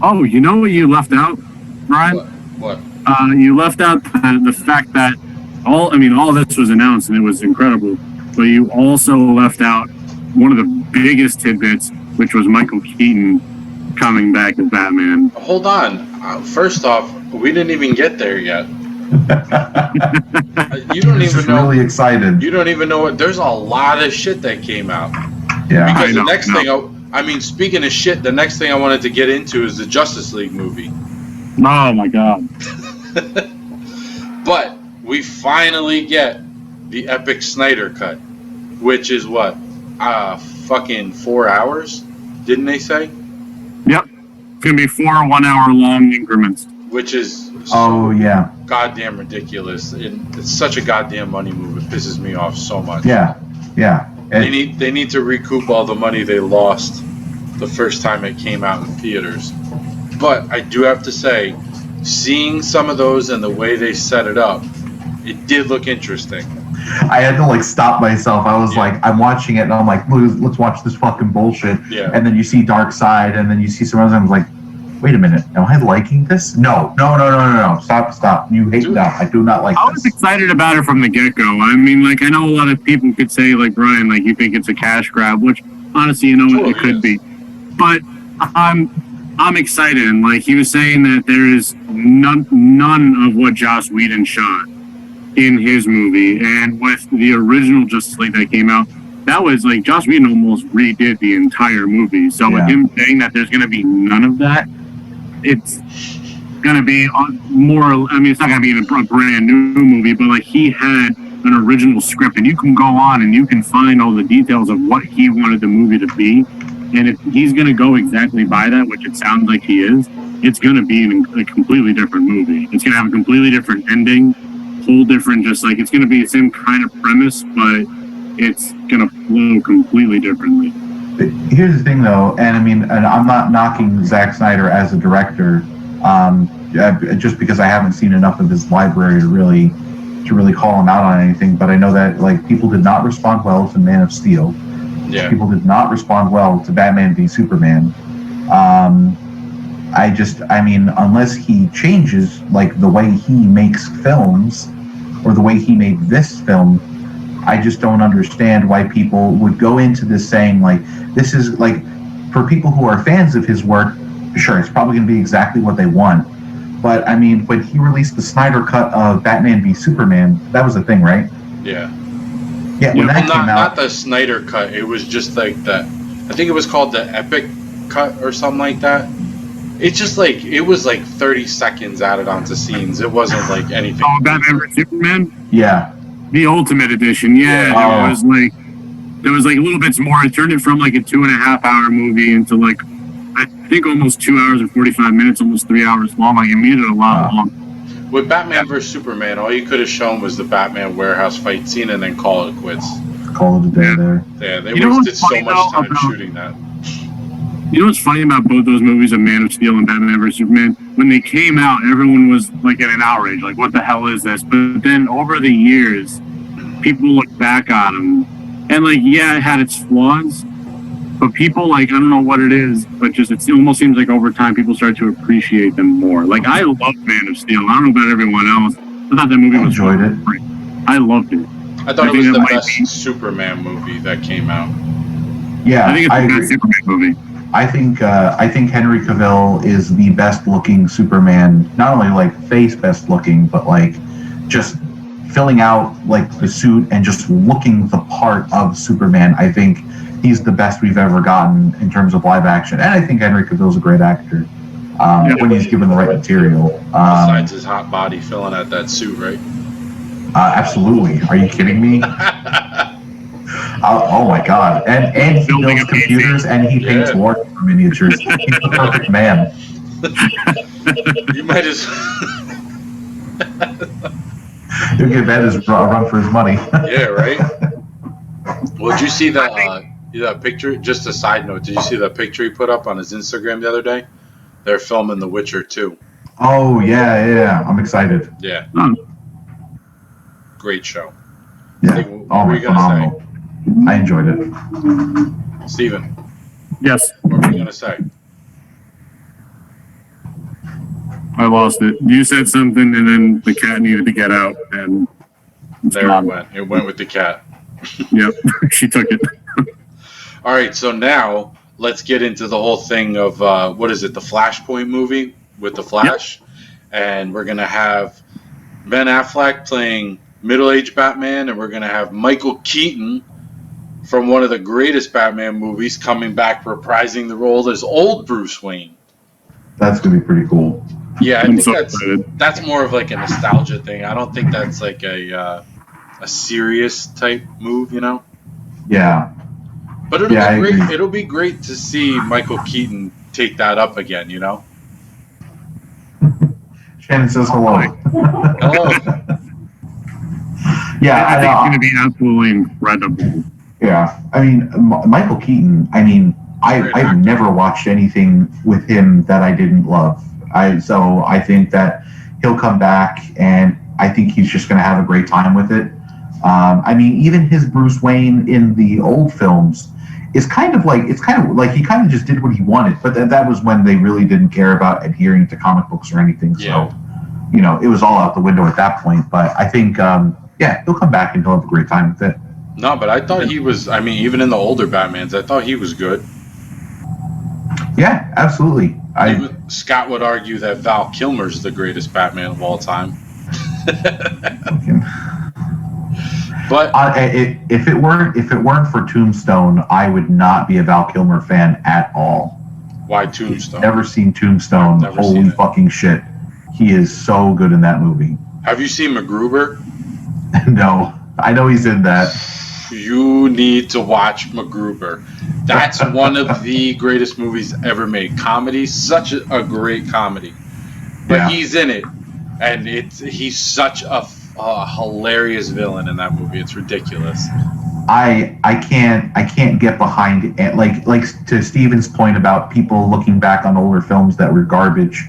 Oh, you know what you left out, Brian? What? You left out the fact that all this was announced and it was incredible, but you also left out one of the biggest tidbits, which was Michael Keaton coming back as Batman. Hold on. First off, we didn't even get there yet. You don't even know. Really excited. You don't even know what. There's a lot of shit that came out. Yeah. Because the next thing, speaking of shit, the next thing I wanted to get into is the Justice League movie. Oh my god. But we finally get the epic Snyder cut, which is what? Fucking 4 hours? Didn't they say? Yep. It's going to be 4 1-hour long increments. Which is goddamn ridiculous. It's such a goddamn money move. It pisses me off so much. Yeah. They need to recoup all the money they lost the first time it came out in theaters. But I do have to say, seeing some of those and the way they set it up, it did look interesting. I had to stop myself. I was like, I'm watching it and I'm like, let's watch this fucking bullshit. Yeah. And then you see Dark Side and then you see some other things. I'm like, wait a minute, am I liking this? No. Stop. You hate that. I do not like this. I was excited about it from the get-go. I mean, I know a lot of people could say, Brian, you think it's a cash grab, which honestly, it could be. But I'm excited. And he was saying that there is none of what Joss Whedon shot in his movie. And with the original Justice League that came out, that was Joss Whedon almost redid the entire movie. So with him saying that there's going to be none of that, it's going to be more. I mean, it's not going to be a brand new movie, but he had an original script, and you can go on and you can find all the details of what he wanted the movie to be. And if he's going to go exactly by that, which it sounds like he is, it's going to be a completely different movie. It's going to have a completely different ending, whole different, it's going to be the same kind of premise, but it's going to flow completely differently. Here's the thing, though, and I'm not knocking Zack Snyder as a director, just because I haven't seen enough of his library to really call him out on anything. But I know that people did not respond well to Man of Steel. Yeah. People did not respond well to Batman v Superman. Unless he changes the way he makes films, or the way he made this film, I just don't understand why people would go into this saying this is for people who are fans of his work. Sure, it's probably going to be exactly what they want. But when he released the Snyder cut of Batman v Superman, that was the thing, right? Yeah. Yeah. When that came out, not the Snyder cut. It was just I think it was called the Epic cut or something like that. It's just it was 30 seconds added onto scenes. It wasn't anything. Oh, Batman v Superman? Yeah. The Ultimate Edition, yeah. There was a little bit more. It turned it from a 2.5 hour movie into I think almost 2 hours and 45 minutes, almost 3 hours long. It made it a lot long. With Batman vs Superman, all you could have shown was the Batman warehouse fight scene and then call it quits. Call it a day there. Yeah, they You know wasted what's so funny, much though, time about- shooting that. You know what's funny about both those movies of Man of Steel and Batman vs Superman? When they came out, everyone was like in an outrage, like, what the hell is this? But then over the years, people look back on them, and like, yeah, it had its flaws, but people, like, I don't know what it is, but just it almost seems like over time people start to appreciate them more. Like, I loved Man of Steel. I don't know about everyone else. I thought that movie I was enjoyed it. great. I loved it. I thought I it think was that the might best be- Superman movie that came out. Yeah, I think it's I the agree. best Superman movie. I think Henry Cavill is the best looking Superman. Not only like face best looking, but like just filling out like the suit and just looking the part of Superman. I think he's the best we've ever gotten in terms of live action, and I think Henry Cavill's a great actor when he's given the right material. Besides his hot body filling out that suit, right? Absolutely. Are you kidding me? Oh my god! And he Building builds a PC. computers and he paints Yeah. water for miniatures. He's the perfect man. You might as He'll give Ed his run for his money. yeah, right. Well, did you see that picture? Just a side note, did you see that picture he put up on his Instagram the other day? They're filming The Witcher 2. Oh yeah. I'm excited. Yeah, Oh, great show. Yeah. Hey, what Oh were my you gonna phenomenal. I enjoyed it. Steven, yes, what were you gonna say? I lost it. You said something, and then the cat needed to get out, and it's There it gone. went. It went with the cat. Yep, she took it. All right, so now let's get into the whole thing of what is it, the Flashpoint movie with the Flash, and we're gonna have Ben Affleck playing middle-aged Batman, and we're gonna have Michael Keaton from one of the greatest Batman movies coming back reprising the role as old Bruce Wayne. That's gonna be pretty cool. Yeah, I I'm think so excited. that's more of like a nostalgia thing. I don't think that's like a serious type move, you know. Yeah. But it'll Yeah, I be great. agree. It'll be great to see Michael Keaton take that up again, you know. Shannon says hello. Hello. Yeah, I I think it's know. going to be absolutely incredible. Yeah, I mean, Michael Keaton. I mean, Great actor. I've never watched anything with him that I didn't love. So I think that he'll come back, and I think he's just going to have a great time with it. I mean, even his Bruce Wayne in the old films is kind of like he kind of just did what he wanted, but that was when they really didn't care about adhering to comic books or anything. Yeah. So, you know, it was all out the window at that point. But I think, yeah, he'll come back and he'll have a great time with it. No, but I thought he was. I mean, even in the older Batmans, I thought he was good. Yeah, absolutely. Scott would argue that Val Kilmer's the greatest Batman of all time. But If it weren't for Tombstone, I would not be a Val Kilmer fan at all. why Tombstone? Never seen Tombstone. Never seen Holy it. fucking shit. He is so good in that movie. Have you seen MacGruber? No, I know he's in that. You need to watch MacGruber. That's one of the greatest movies ever made. Comedy, such a great comedy. But Yeah. he's in it, and he's such a hilarious villain in that movie. It's ridiculous. I can't get behind it. Like to Steven's point about people looking back on older films that were garbage,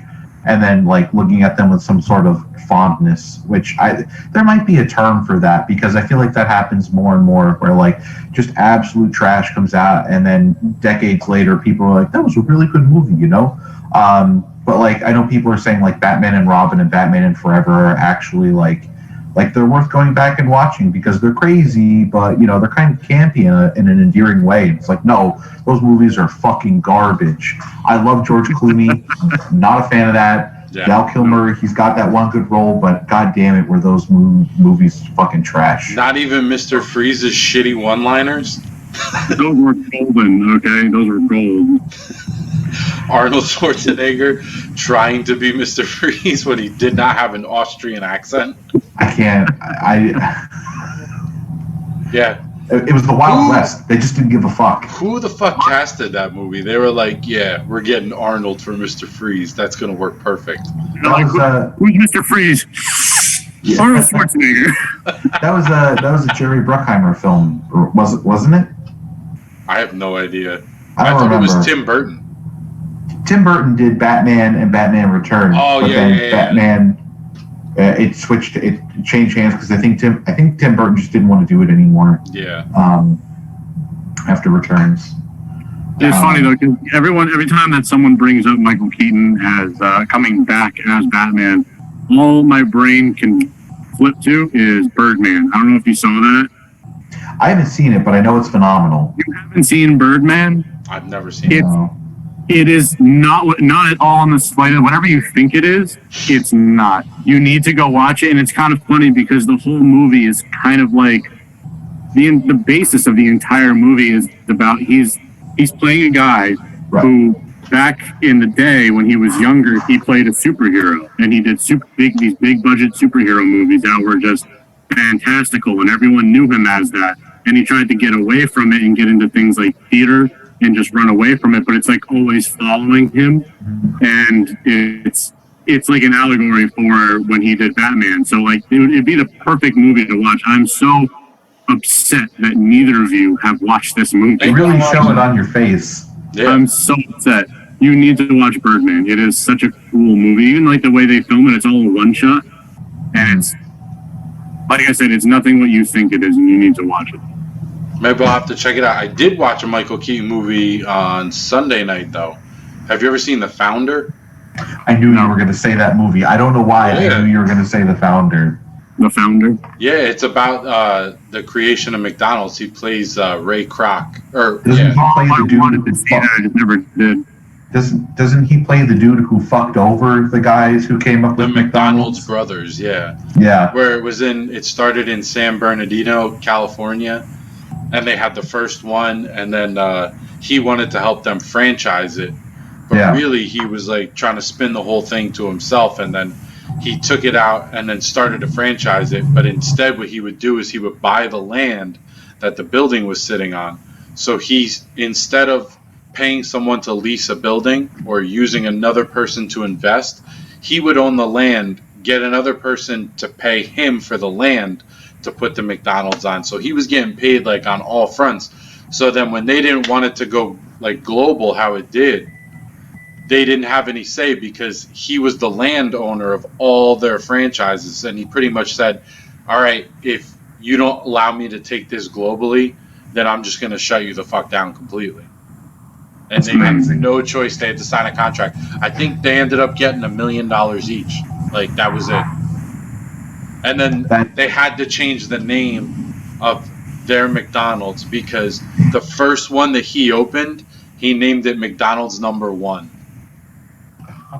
and then like looking at them with some sort of fondness, which there might be a term for that, because I feel like that happens more and more, where like just absolute trash comes out, and then decades later people are like, that was a really good movie, you know. But like I know people are saying like Batman and Robin and Batman and Forever are actually like they're worth going back and watching because they're crazy, but you know they're kind of campy in an endearing way. It's like, no, those movies are fucking garbage. I love George Clooney, not a fan of that. Yeah. Val Kilmer, he's got that one good role, but god damn it, were those movies fucking trash. Not even Mr. Freeze's shitty one-liners. Those were golden, okay? Those were gold. Arnold Schwarzenegger trying to be Mr. Freeze when he did not have an Austrian accent. I can't. Yeah. It was the Wild Ooh. West. They just didn't give a fuck. Who the fuck casted that movie? They were like, yeah, we're getting Arnold for Mr. Freeze. That's going to work perfect. They're like, who's Mr. Freeze? Yeah. Arnold Schwarzenegger. That was a Jerry Bruckheimer film, wasn't it? I have no idea. I don't thought remember. it was Tim Burton. Tim Burton did Batman and Batman Returns. Oh, but yeah, then yeah, yeah. Batman, it changed hands because I think Tim Burton just didn't want to do it anymore. Yeah. After Returns. It's funny though, because every time that someone brings up Michael Keaton as coming back as Batman, all my brain can flip to is Birdman. I don't know if you saw that. I haven't seen it, but I know it's phenomenal. You haven't seen Birdman? I've never seen it. No. It is not at all on the slightest. Whatever you think it is, it's not. You need to go watch it, and it's kind of funny because the whole movie is kind of like the basis of the entire movie is about he's playing a guy Right. who back in the day when he was younger he played a superhero and he did these big budget superhero movies that were just fantastical and everyone knew him as that, and he tried to get away from it and get into things like theater and just run away from it, but it's like always following him, and it's like an allegory for when he did Batman. So like it'd be the perfect movie to watch. I'm so upset that neither of you have watched this movie. They really show it on your face. Yeah. I'm so upset. You need to watch Birdman. It is such a cool movie. Even like the way they film it, it's all a one shot, and it's like I said, it's nothing what you think it is, and you need to watch it. Maybe I'll have to check it out. I did watch a Michael Keaton movie on Sunday night, though. Have you ever seen The Founder? I knew you were going to say that movie. I don't know why. Yeah. I knew you were going to say The Founder. The Founder. Yeah, it's about the creation of McDonald's. He plays Ray Kroc. Doesn't Yeah. he play I the dude wanted who to see that. I just never did. Doesn't he play the dude who fucked over the guys who came up The with McDonald's brothers, yeah. Yeah. Where it started in San Bernardino, California, and they had the first one, and then he wanted to help them franchise it. But Yeah. really, he was like trying to spin the whole thing to himself, and then he took it out and then started to franchise it. But instead, what he would do is he would buy the land that the building was sitting on. So instead of paying someone to lease a building or using another person to invest, he would own the land, get another person to pay him for the land to put the McDonald's on. So he was getting paid like on all fronts. So then when they didn't want it to go like global how it did, they didn't have any say because he was the landowner of all their franchises. And he pretty much said, all right, if you don't allow me to take this globally, then I'm just going to shut you the fuck down completely. And That's they had amazing. no choice. They had to sign a contract. I think they ended up getting $1 million each. Like, that was it. And then they had to change the name of their McDonald's because the first one that he opened, he named it McDonald's Number 1.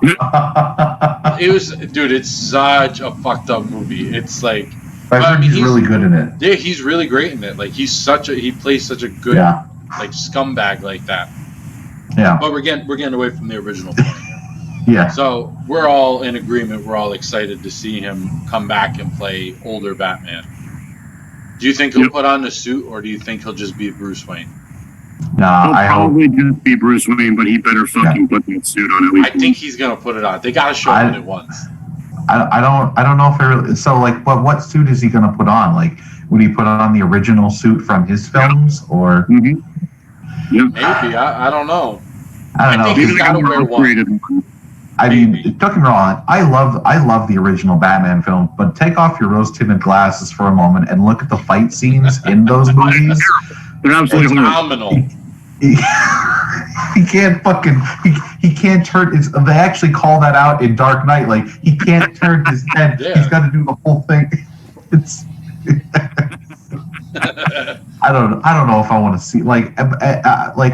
It was, dude, it's such a fucked up movie. It's like, I heard he's really good in it. yeah, he's really great in it. Like, he plays such a good, Yeah. like, scumbag like that. Yeah. But we're getting away from the original point. Yeah. So we're all in agreement. We're all excited to see him come back and play older Batman. Do you think he'll put on the suit, or do you think he'll just be Bruce Wayne? Nah, He'll I hope. probably just be Bruce Wayne, but he better fucking put that suit on at least. I think he's gonna put it on. They gotta show it at once. I don't know if it really, so like what suit is he gonna put on? Like, would he put on the original suit from his films or? Mm-hmm. Yep. Maybe I don't know. I don't know. think he's He's gotta like a wear more one. upgraded one. I mean, don't get me wrong. I love the original Batman film, but take off your rose-tinted glasses for a moment and look at the fight scenes in those movies. They're absolutely horrible. Phenomenal. He can't fucking he can't turn. They actually call that out in Dark Knight. Like, he can't turn his head. Yeah. He's got to do the whole thing. It's. I don't know if I want to see like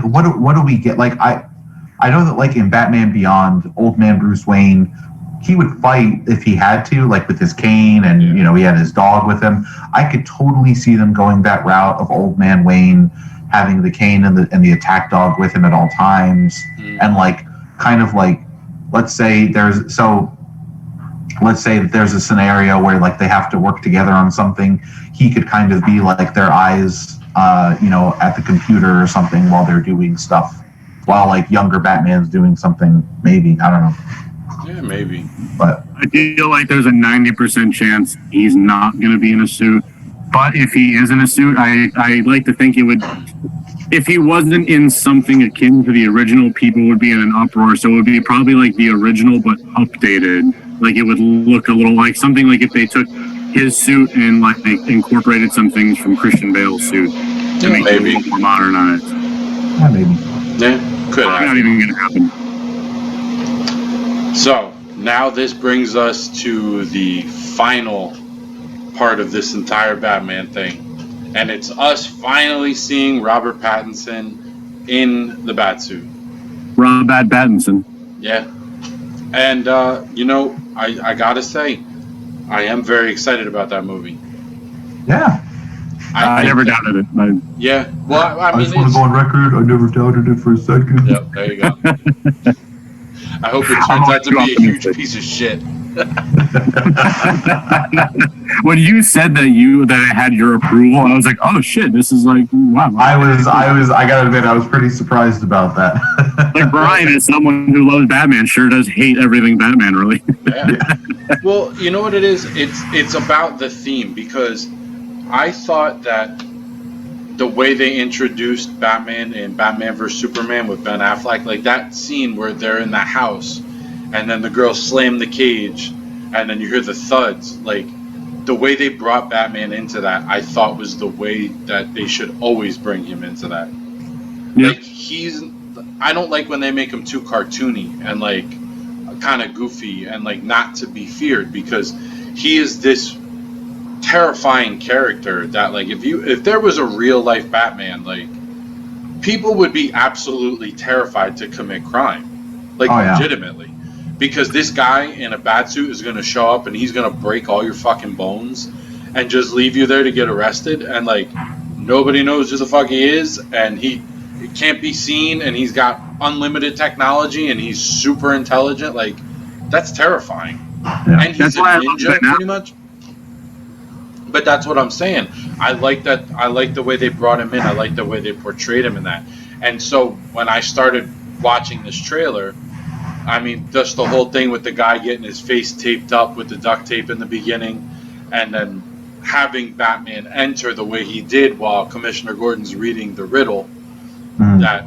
what do we get? Like, I know that like in Batman Beyond, Old Man Bruce Wayne, he would fight if he had to, like with his cane, and you know, he had his dog with him. I could totally see them going that route of Old Man Wayne having the cane and the attack dog with him at all times, and like kind of like let's say that there's a scenario where like they have to work together on something. He could kind of be like their eyes at the computer or something while they're doing stuff, while like younger Batman's doing something. Maybe, I don't know. Yeah, maybe. But I feel like there's a 90% chance he's not going to be in a suit. But if he is in a suit, I like to think it would. If he wasn't in something akin to the original, people would be in an uproar. So it would be probably like the original, but updated. Like it would look a little like something like if they took his suit and like incorporated some things from Christian Bale's suit to make it a little more modernized. yeah, maybe. Yeah, could Probably not happen. even going to happen. So now this brings us to the final part of this entire Batman thing, and it's us finally seeing Robert Pattinson in the Batsuit. Robert Pattinson. Yeah, and I gotta say, I am very excited about that movie. Yeah. I think never that- doubted it. Yeah, well, I I mean, just want to it's, go on record. I never doubted it for a second. yep, there you go. I hope it I'm turns out to too be a huge optimistic. piece of shit. When you said that it had your approval, I was like, oh shit, this is like wow. I gotta admit, I was pretty surprised about that. Like Brian, as someone who loves Batman, sure does hate everything Batman, really. Yeah. Well, you know what it is? It's about the theme, because I thought that the way they introduced Batman in Batman vs Superman with Ben Affleck, like that scene where they're in the house and then the girl slammed the cage and then you hear the thuds, like the way they brought Batman into that, I thought was the way that they should always bring him into that. Yeah. Like I don't like when they make him too cartoony and like kind of goofy and like not to be feared, because he is this terrifying character that like if there was a real life Batman, like people would be absolutely terrified to commit crime, like legitimately, because this guy in a Batsuit is going to show up and he's going to break all your fucking bones and just leave you there to get arrested, and like nobody knows who the fuck he is, and he can't be seen, and he's got unlimited technology and he's super intelligent. Like that's terrifying. Yeah. And he's That's a why I love ninja Ben Affleck. pretty much. But that's what I'm saying. I like that. I like the way they brought him in. I like the way they portrayed him in that. And so when I started watching this trailer, I mean, just the whole thing with the guy getting his face taped up with the duct tape in the beginning, and then having Batman enter the way he did while Commissioner Gordon's reading the riddle. That,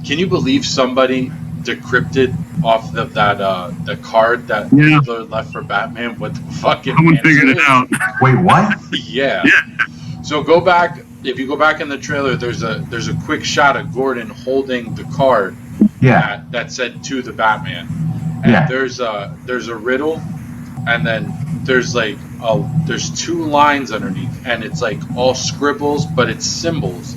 can you believe somebody decrypted off of that the card that Yeah. Riddler left for Batman with the fucking Someone answer figured it is? out. Wait, what? Yeah. Yeah. So go back. If you go back in the trailer, there's a quick shot of Gordon holding the card Yeah. that said to the Batman, and Yeah. there's a riddle, and then there's there's two lines underneath, and it's like all scribbles, but it's symbols,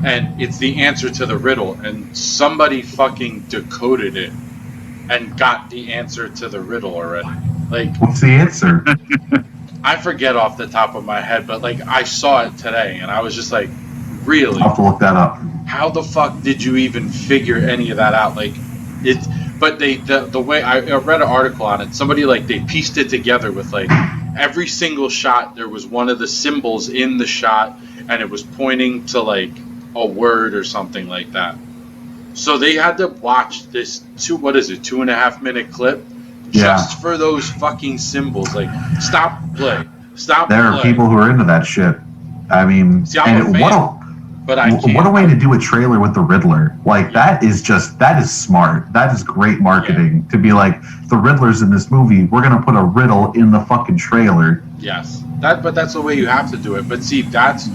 and it's the answer to the riddle, and somebody fucking decoded it and got the answer to the riddle already. Like, What's the answer? I forget off the top of my head, but like I saw it today and I was just like, really? I'll have to look that up. How the fuck did you even figure any of that out? Like it, but the way I read an article on it, somebody like they pieced it together with like every single shot there was one of the symbols in the shot and it was pointing to like a word or something like that. So they had to watch this 2.5 minute clip just for those fucking symbols. Like, stop play. There are people who are into that shit. I mean, See, I'm a fan, but I can't. what a way to do a trailer with the Riddler. Like, that is smart. That is great marketing. To be like, the Riddler's in this movie, we're going to put a riddle in the fucking trailer. Yes. But that's the way you have to do it. But see, that's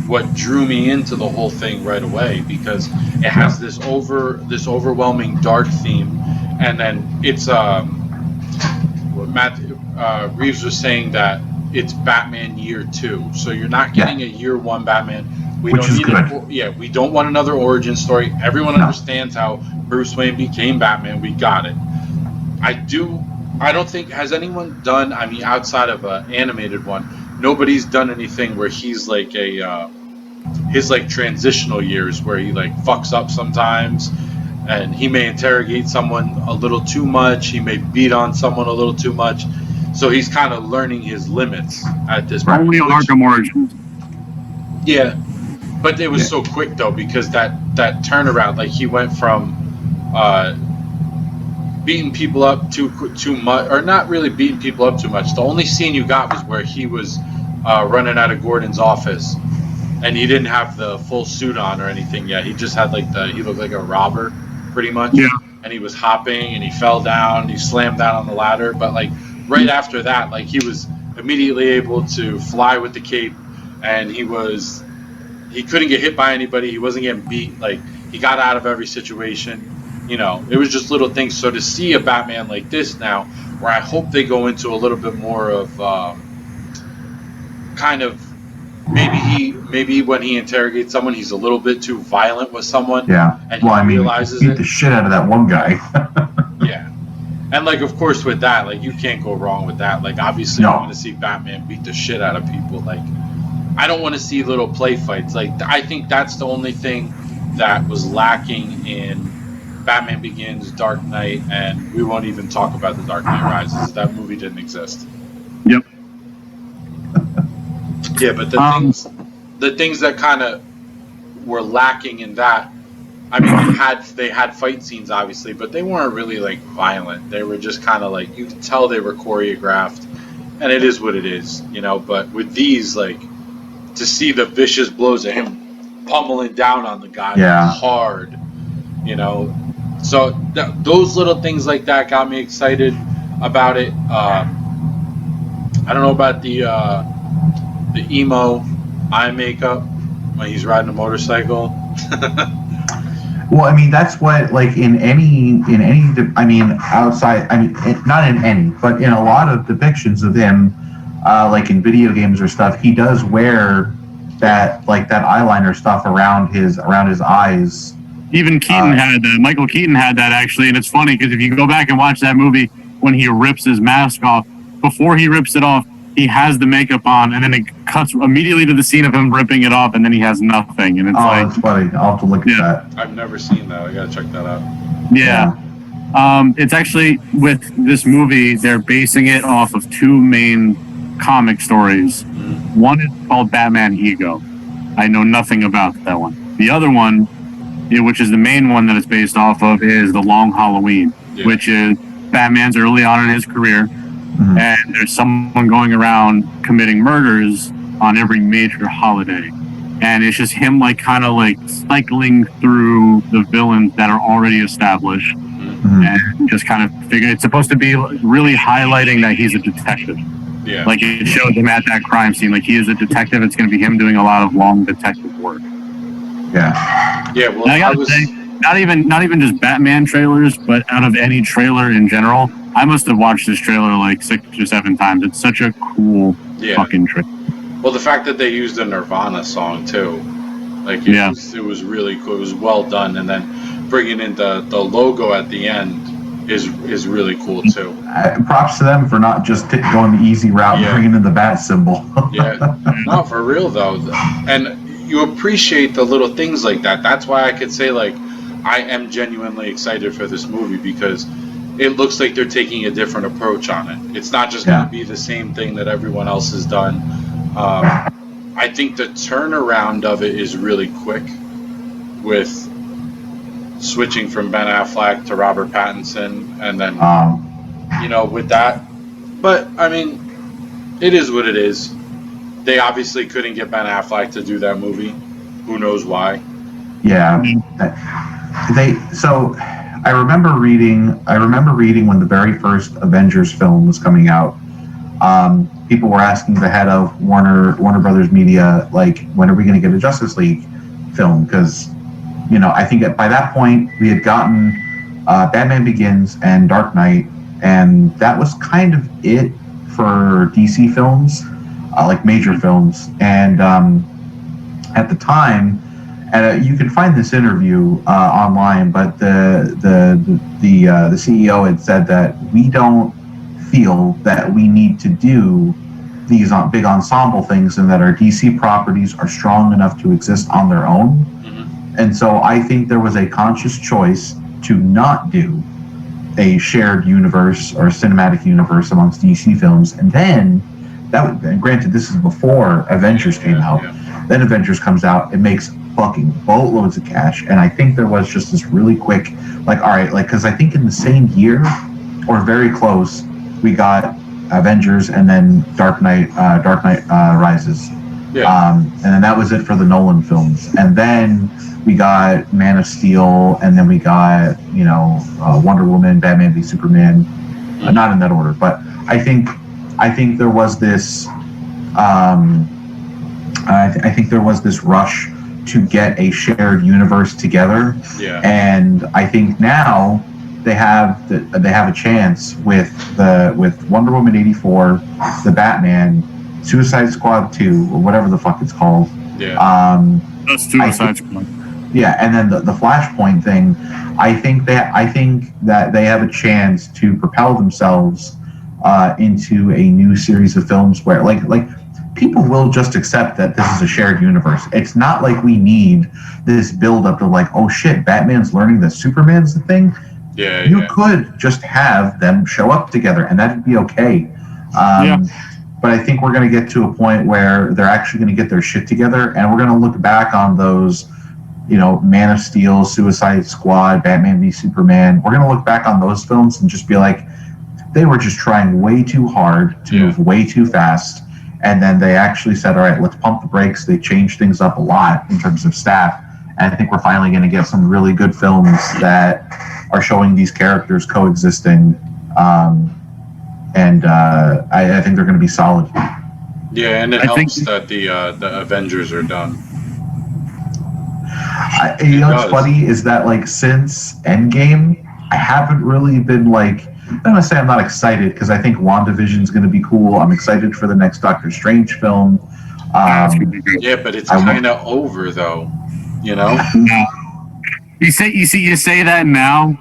what drew me into the whole thing right away, because it has this overwhelming dark theme, and then it's Matt Reeves was saying that it's Batman Year 2, so you're not getting a Year 1 Batman. We Which don't is need good. we don't want another origin story. Everyone understands how Bruce Wayne became Batman. We got it. I don't think has anyone done. I mean, outside of an animated one, nobody's done anything where he's like his like transitional years where he like fucks up sometimes, and he may interrogate someone a little too much. He may beat on someone a little too much. So he's kind of learning his limits at this point. Only Arkham Origins. Yeah, But it was so quick though, because that turnaround, like he went from beating people up too much, or not really beating people up too much. The only scene you got was where he was running out of Gordon's office, and he didn't have the full suit on or anything yet. He just had he looked like a robber, pretty much. Yeah. And he was hopping, and he fell down, he slammed down on the ladder. But like right after that, like he was immediately able to fly with the cape, and he couldn't get hit by anybody. He wasn't getting beat. Like he got out of every situation. You know, it was just little things. So to see a Batman like this now, where I hope they go into a little bit more of kind of maybe when he interrogates someone, he's a little bit too violent with someone. Yeah. And he realizes he beat the shit out of that one guy. Yeah. And like, of course, with that, like you can't go wrong with that. Like, obviously, I want to see Batman beat the shit out of people. Like, I don't want to see little play fights. Like, I think that's the only thing that was lacking in Batman Begins, Dark Knight, and we won't even talk about The Dark Knight Rises. That movie didn't exist. Yep. Yeah, but the things that kind of were lacking in that, I mean, they had fight scenes, obviously, but they weren't really, like, violent. They were just kind of, like, you could tell they were choreographed, and it is what it is, you know? But with these, like, to see the vicious blows of him pummeling down on the guy hard, you know? So those little things like that got me excited about it. I don't know about the emo eye makeup when he's riding a motorcycle. Well, I mean, that's what, like, in any, I mean, outside, I mean, not in any, but in a lot of depictions of him, like in video games or stuff, he does wear that, like, that eyeliner stuff around his eyes. Even Keaton had that. Michael Keaton had that, actually, and it's funny because if you go back and watch that movie, when he rips his mask off, before he rips it off, he has the makeup on, and then it cuts immediately to the scene of him ripping it off, and then he has nothing. And it's that's funny. I'll have to look at that. I've never seen that. I gotta check that out. Yeah. It's actually, with this movie, they're basing it off of two main comic stories. Mm-hmm. One is called Batman Ego. I know nothing about that one. The other one, which is the main one that it's based off of, is The Long Halloween, which is Batman's early on in his career. Mm-hmm. And there's someone going around committing murders on every major holiday. And it's just him, like, kind of like cycling through the villains that are already established. Mm-hmm. And just kind of figuring it's supposed to be really highlighting that he's a detective. Yeah. Like, it shows him at that crime scene. Like, he is a detective. It's going to be him doing a lot of long detective work. Yeah. Yeah, well, I gotta say, not even just Batman trailers, but out of any trailer in general, I must have watched this trailer like 6 or 7 times. It's such a cool fucking trailer. Well, the fact that they used a Nirvana song too, like it was really cool. It was well done, and then bringing in the logo at the end is really cool too. Props to them for not just going the easy route and bringing in the bat symbol. Yeah, no, for real though, and you appreciate the little things like that. That's why I could say, like, I am genuinely excited for this movie, because it looks like they're taking a different approach on it. It's not just going to be the same thing that everyone else has done. I think the turnaround of it is really quick, with switching from Ben Affleck to Robert Pattinson, and then, you know, with that. But, I mean, it is what it is. They obviously couldn't get Ben Affleck to do that movie. Who knows why? Yeah. So I remember reading when the very first Avengers film was coming out. People were asking the head of Warner Brothers Media, like, when are we going to get a Justice League film? Because, you know, I think that by that point we had gotten Batman Begins and Dark Knight, and that was kind of it for DC films, like major films. And at the time, you can find this interview online, but the CEO had said that we don't feel that we need to do these big ensemble things, and that our DC properties are strong enough to exist on their own. Mm-hmm. And so I think there was a conscious choice to not do a shared universe or cinematic universe amongst DC films. And then, and granted, this is before Avengers came out. Yeah. Then Avengers comes out, it makes fucking boatloads of cash, and I think there was just this really quick, like, all right, like, because I think in the same year or very close, we got Avengers and then Dark Knight Rises. Yeah. And then that was it for the Nolan films. And then we got Man of Steel, and then we got, Wonder Woman, Batman v Superman. Not in that order, but I think there was this. I think there was this rush to get a shared universe together. Yeah. And I think now they have a chance with Wonder Woman 84, the Batman, Suicide Squad 2, or whatever the fuck it's called. Yeah. That's Suicide Squad. Yeah, and then the Flashpoint thing, I think that they have a chance to propel themselves into a new series of films where like people will just accept that this is a shared universe. It's not like we need this build up to like, oh shit, Batman's learning that Superman's the thing. Yeah. You could just have them show up together, and that'd be okay. But I think we're going to get to a point where they're actually going to get their shit together, and we're going to look back on those, Man of Steel, Suicide Squad, Batman v Superman. We're going to look back on those films and just be like, they were just trying way too hard to move way too fast, and then they actually said, all right, let's pump the brakes. They changed things up a lot in terms of staff, and I think we're finally going to get some really good films that are showing these characters coexisting. And I think they're going to be solid. Yeah, and it helps that the Avengers are done. What's funny is that, like, since Endgame, I haven't really been, like, I'm going to say I'm not excited, because I think WandaVision's going to be cool. I'm excited for the next Doctor Strange film. Yeah, but it's kind of over, though. No. You say that now,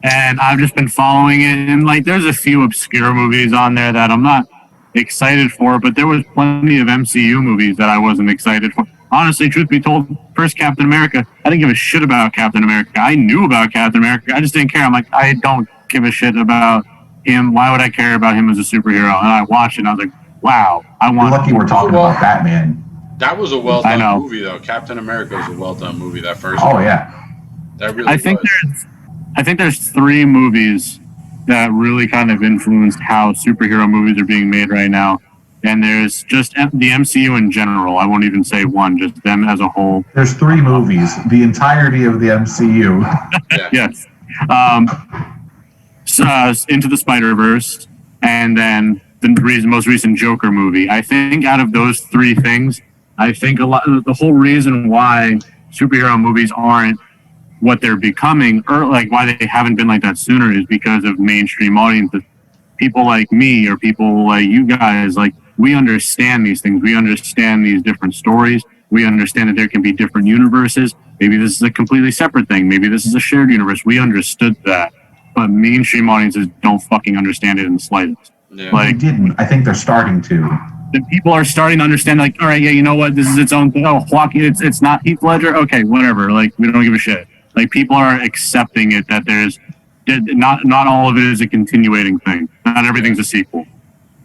and I've just been following it, and like there's a few obscure movies on there that I'm not excited for, but there was plenty of MCU movies that I wasn't excited for. Honestly, truth be told, first Captain America, I didn't give a shit about Captain America. I knew about Captain America, I just didn't care. I'm like, I don't give a shit about him. Why would I care about him as a superhero? And I watched it, and I was like, wow, I want. You're lucky we're talking about Batman. That was a well-done movie, though. Captain America was a well-done movie, that first one. Oh, yeah. That really I think there's three movies that really kind of influenced how superhero movies are being made right now. And there's just the MCU in general. I won't even say one, just them as a whole. There's three movies, the entirety of the MCU. Yes. Into the Spider-Verse, and then the most recent Joker movie. I think out of those three things, I think the whole reason why superhero movies aren't what they're becoming, or like why they haven't been like that sooner, is because of mainstream audiences. People like me or people like you guys, like, we understand these things. We understand these different stories. We understand that there can be different universes. Maybe this is a completely separate thing. Maybe this is a shared universe. We understood that. But mainstream audiences don't fucking understand it in the slightest. Yeah. Like, they didn't. I think they're starting to. The people are starting to understand, like, all right, yeah, you know what? This is its own thing. Oh, Joaquin, it's not Heath Ledger? Okay, whatever. Like, we don't give a shit. Like, people are accepting it that there's not all of it is a continuating thing. Not everything's a sequel.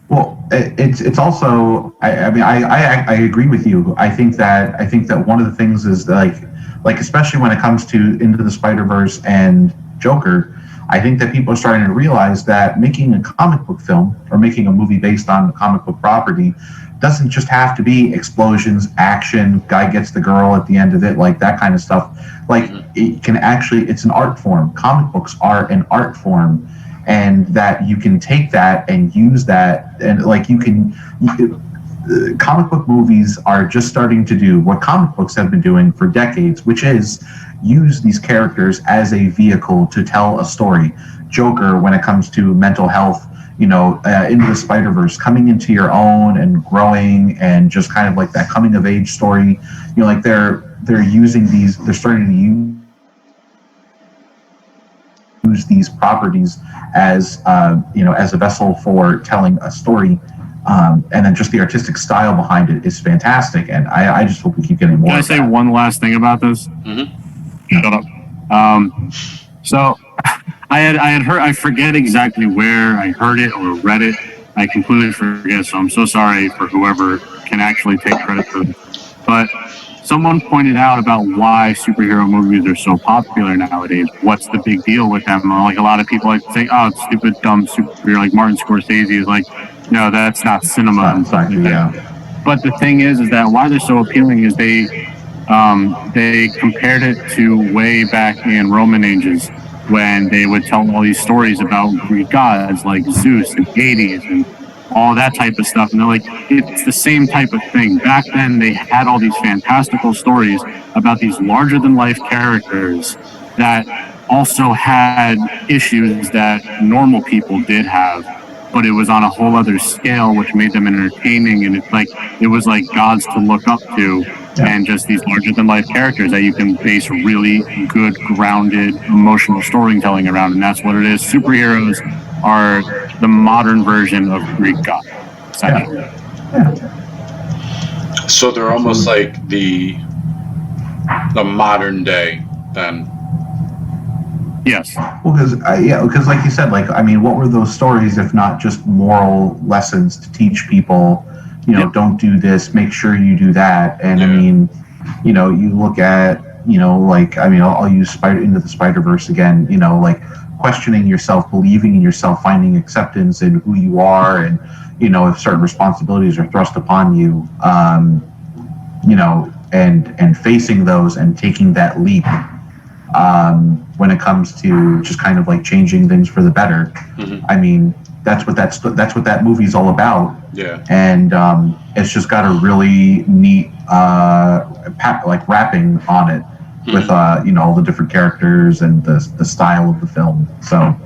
Well, it's also. I agree with you. I think that one of the things is like especially when it comes to Into the Spider-Verse and Joker, I think that people are starting to realize that making a comic book film or making a movie based on a comic book property doesn't just have to be explosions, action, guy gets the girl at the end of it, like that kind of stuff. Like, it can actually, it's an art form. Comic books are an art form, and that you can take that and use that, and like comic book movies are just starting to do what comic books have been doing for decades, which is use these characters as a vehicle to tell a story. Joker, when it comes to mental health, Into the Spider-Verse, coming into your own and growing, and just kind of like that coming of age story. Like they're using these, they're starting to use these properties as as a vessel for telling a story. And then just the artistic style behind it is fantastic, and I just hope we keep getting more. Can I say one last thing about this? Mm-hmm. Shut up. So I had heard, I forget exactly where I heard it or read it. I completely forget, so I'm so sorry for whoever can actually take credit for this. But someone pointed out about why superhero movies are so popular nowadays. What's the big deal with them? Like a lot of people like to say, "Oh, it's stupid, dumb superhero." Like Martin Scorsese is like, "No, that's not cinema." And stuff like that. But the thing is that why they're so appealing is they compared it to way back in Roman ages when they would tell all these stories about Greek gods like Zeus and Hades and all that type of stuff. And they're like, it's the same type of thing. Back then, they had all these fantastical stories about these larger-than-life characters that also had issues that normal people did have, but it was on a whole other scale, which made them entertaining. And it was like gods to look up to, and just these larger-than-life characters that you can base really good, grounded, emotional storytelling around. And that's what it is. Superheroes are the modern version of Greek god. So they're almost like the modern day then. Yes. Well, because like you said, like, I mean, what were those stories if not just moral lessons to teach people, you know, don't do this, make sure you do that. And I mean, you know, you look at, you know, like, I mean, I'll use Into the Spider-Verse again, you know, like questioning yourself, believing in yourself, finding acceptance in who you are, and, you know, if certain responsibilities are thrust upon you, you know, and facing those and taking that leap. When it comes to just kind of like changing things for the better. I mean, that's what that movie's all about. Yeah. And it's just got a really neat like wrapping on it with you know, all the different characters and the style of the film. So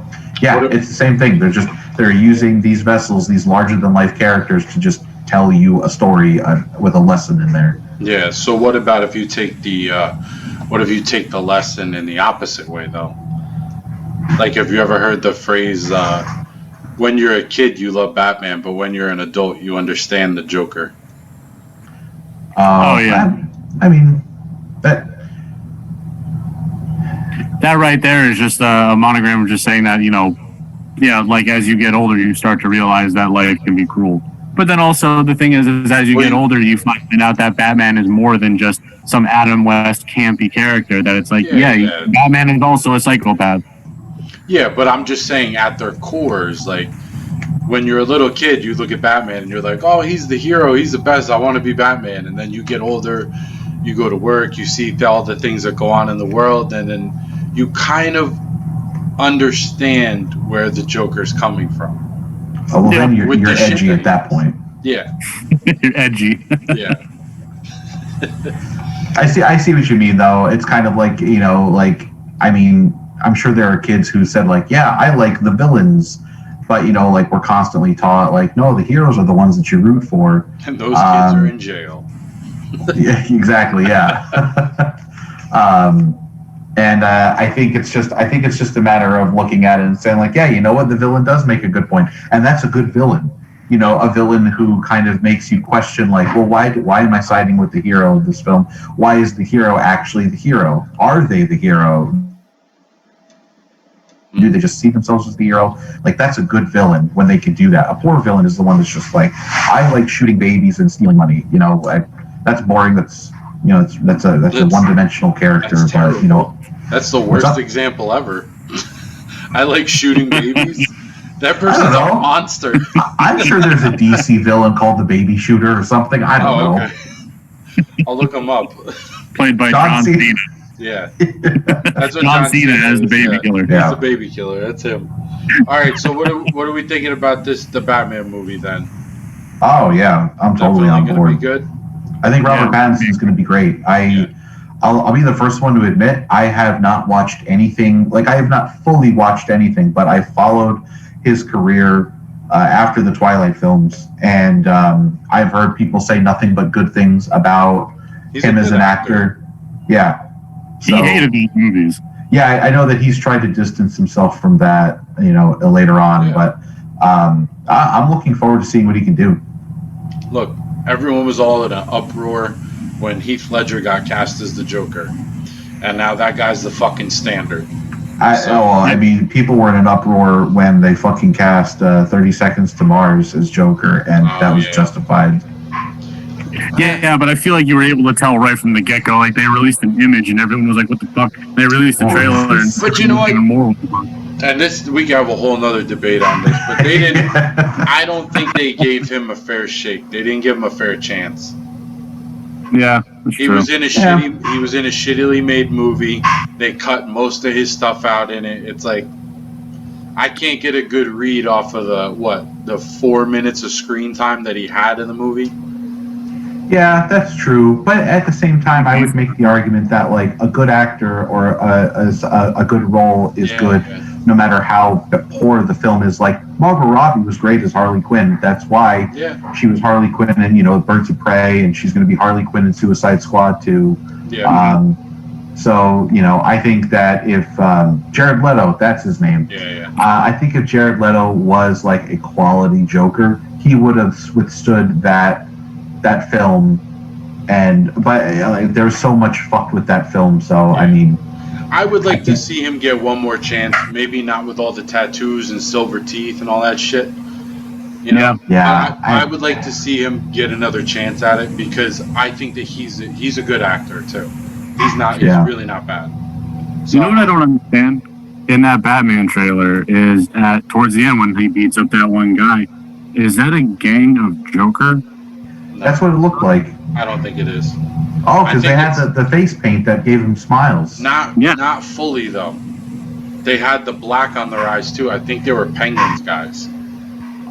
yeah, it's the same thing. They're using these vessels, these larger than life characters, to just tell you a story with a lesson in there. Yeah. So what about if you take the lesson in the opposite way, though? Like, have you ever heard the phrase, when you're a kid, you love Batman, but when you're an adult, you understand the Joker? Oh, yeah. I mean, that right there is just a monogram of just saying that, you know, yeah, like as you get older, you start to realize that life can be cruel. But then also the thing is as you get older, you find out that Batman is more than just some Adam West campy character. That it's like, Batman is also a psychopath. Yeah, but I'm just saying at their cores, like when you're a little kid, you look at Batman and you're like, oh, he's the hero, he's the best, I want to be Batman. And then you get older, you go to work, you see all the things that go on in the world, and then you kind of understand where the Joker's coming from. Oh, well, then you're edgy at that point. Yeah. You're edgy. Yeah. I see what you mean, though. It's kind of like, you know, like, I mean, I'm sure there are kids who said, like, yeah, I like the villains. But, you know, like, we're constantly taught, like, no, the heroes are the ones that you root for. And those kids are in jail. Yeah, exactly, yeah. And I think it's just a matter of looking at it and saying, like, yeah, you know what, the villain does make a good point, and that's a good villain. You know, a villain who kind of makes you question, like, well, why am I siding with the hero of this film? Why is the hero actually the hero? Are they the hero? Do they just see themselves as the hero? Like, that's a good villain when they can do that. A poor villain is the one that's just like, I like shooting babies and stealing money. You know, that's boring. That's, you know, that's a one-dimensional character. But, you know, that's the worst example ever. I like shooting babies. That person's a monster. I'm sure there's a DC villain called the Baby Shooter or something. I don't know. Okay. I'll look him up. Played by John Cena. Yeah. That's what John Cena as the baby killer. Yeah. He's the baby killer. That's him. All right, so what are we thinking about the Batman movie then? Oh, yeah. I'm totally on board. Be good? I think Robert Pattinson is going to be great. I'll be the first one to admit I have not watched anything. Like, I have not fully watched anything, but I followed his career after the Twilight films, and I've heard people say nothing but good things about him as an actor. Yeah. So, he hated these movies. Yeah, I know that he's tried to distance himself from that, you know, later on, but I'm looking forward to seeing what he can do. Look, everyone was all in an uproar when Heath Ledger got cast as the Joker, and now that guy's the fucking standard. I mean, people were in an uproar when they fucking cast 30 Seconds to Mars as Joker, and that was justified. Yeah, but I feel like you were able to tell right from the get go. Like they released an image and everyone was like, "What the fuck?" They released a trailer, and But you know what? even more. And this, we can have a whole nother debate on this, but they didn't. I don't think they gave him a fair shake. They didn't give him a fair chance. Yeah, that's He true. was in a shittily made movie. They cut most of his stuff out in it. It's like I can't get a good read off of the 4 minutes of screen time that he had in the movie. Yeah, that's true. But at the same time, I would make the argument that like a good actor or a good role is good, no matter how poor the film is. Like Margot Robbie was great as Harley Quinn. That's why she was Harley Quinn in Birds of Prey, and she's going to be Harley Quinn in Suicide Squad too. Yeah. So I think that if Jared Leto, that's his name. I think if Jared Leto was like a quality Joker, he would have withstood that film, but there's so much fucked with that film. So I mean, I would like to see him get one more chance. Maybe not with all the tattoos and silver teeth and all that shit. Yeah. I would like to see him get another chance at it because I think that he's a good actor too. He's really not bad. So, you know what I don't understand? In that Batman trailer is towards the end when he beats up that one guy. Is that a gang of Joker? No, that's what it looked like. I don't think it is. Oh, because they had the face paint that gave him smiles. Not fully though. They had the black on their eyes too. I think they were Penguins guys.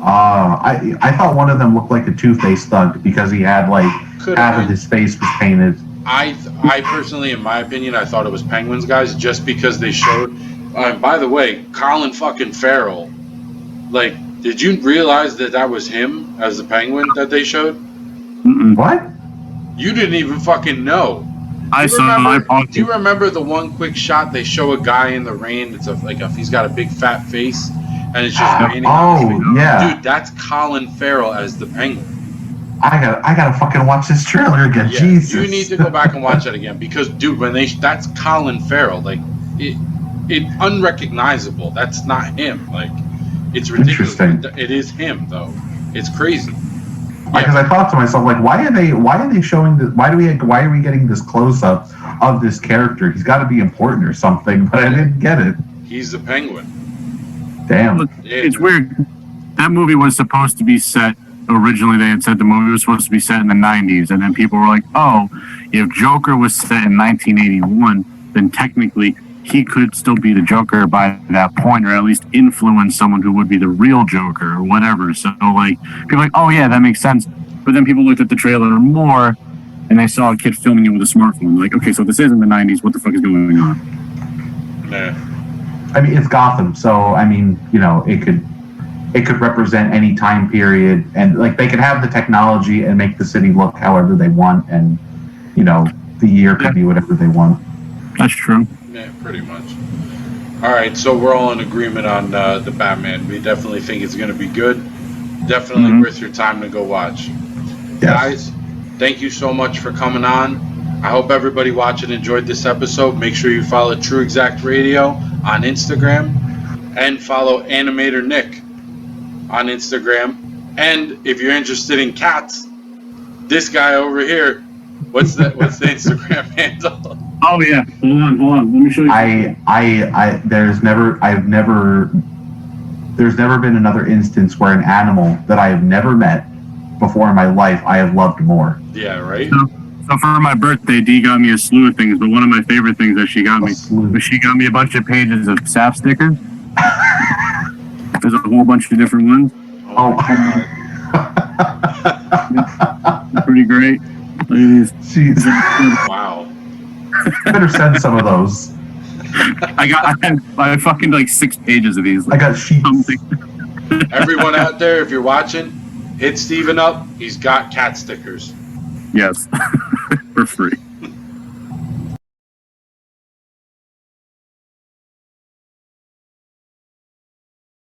I thought one of them looked like a Two-Face thug because he had like half of his face was painted. I personally, in my opinion, I thought it was Penguins guys just because they showed. By the way, Colin fucking Farrell. Like, did you realize that was him as the Penguin that they showed? Mm-mm. What? You didn't even fucking know. Do you remember the one quick shot they show a guy in the rain? It's he's got a big fat face and it's just raining. Oh yeah, dude, that's Colin Farrell as the Penguin. I gotta fucking watch this trailer again. Yeah, Jesus, you need to go back and watch it again because, dude, that's Colin Farrell. Like it unrecognizable. That's not him. Like it's ridiculous. It is him though. It's crazy. Because I thought to myself, like, why are they showing this? Why are we getting this close up of this character? He's got to be important or something, but I didn't get it. He's the Penguin. Damn. It's weird. That movie was supposed to be set. Originally, they had said the movie was supposed to be set in the 90s, and then people were like, "Oh, if Joker was set in 1981, then technically he could still be the Joker by that point, or at least influence someone who would be the real Joker or whatever." So, like, people are like, "Oh yeah, that makes sense." But then people looked at the trailer more, and they saw a kid filming it with a smartphone. Like, okay, so this isn't the 90s. What the fuck is going on? Nah. I mean, it's Gotham, so I mean, it could represent any time period, and like they could have the technology and make the city look however they want, and the year could be whatever they want. That's true. Yeah, pretty much. All right, so we're all in agreement on the Batman. We definitely think it's going to be good. Definitely worth your time to go watch. Yes. Guys, thank you so much for coming on. I hope everybody watching enjoyed this episode. Make sure you follow True Exact Radio on Instagram and follow Animator Nick on Instagram. And if you're interested in cats, this guy over here, what's the Instagram handle? Oh yeah, hold on. Let me show you. There's never been another instance where an animal that I have never met before in my life I have loved more. Yeah, right. So for my birthday, Dee got me a slew of things, but one of my favorite things that she got me was she got me a bunch of pages of SAP stickers. There's a whole bunch of different ones. Oh, pretty great. Look at these. Jeez. Wow. Better send some of those. I fucking like 6 pages of these. I got sheets. Everyone out there, if you're watching, hit Steven up. He's got cat stickers. Yes, for free.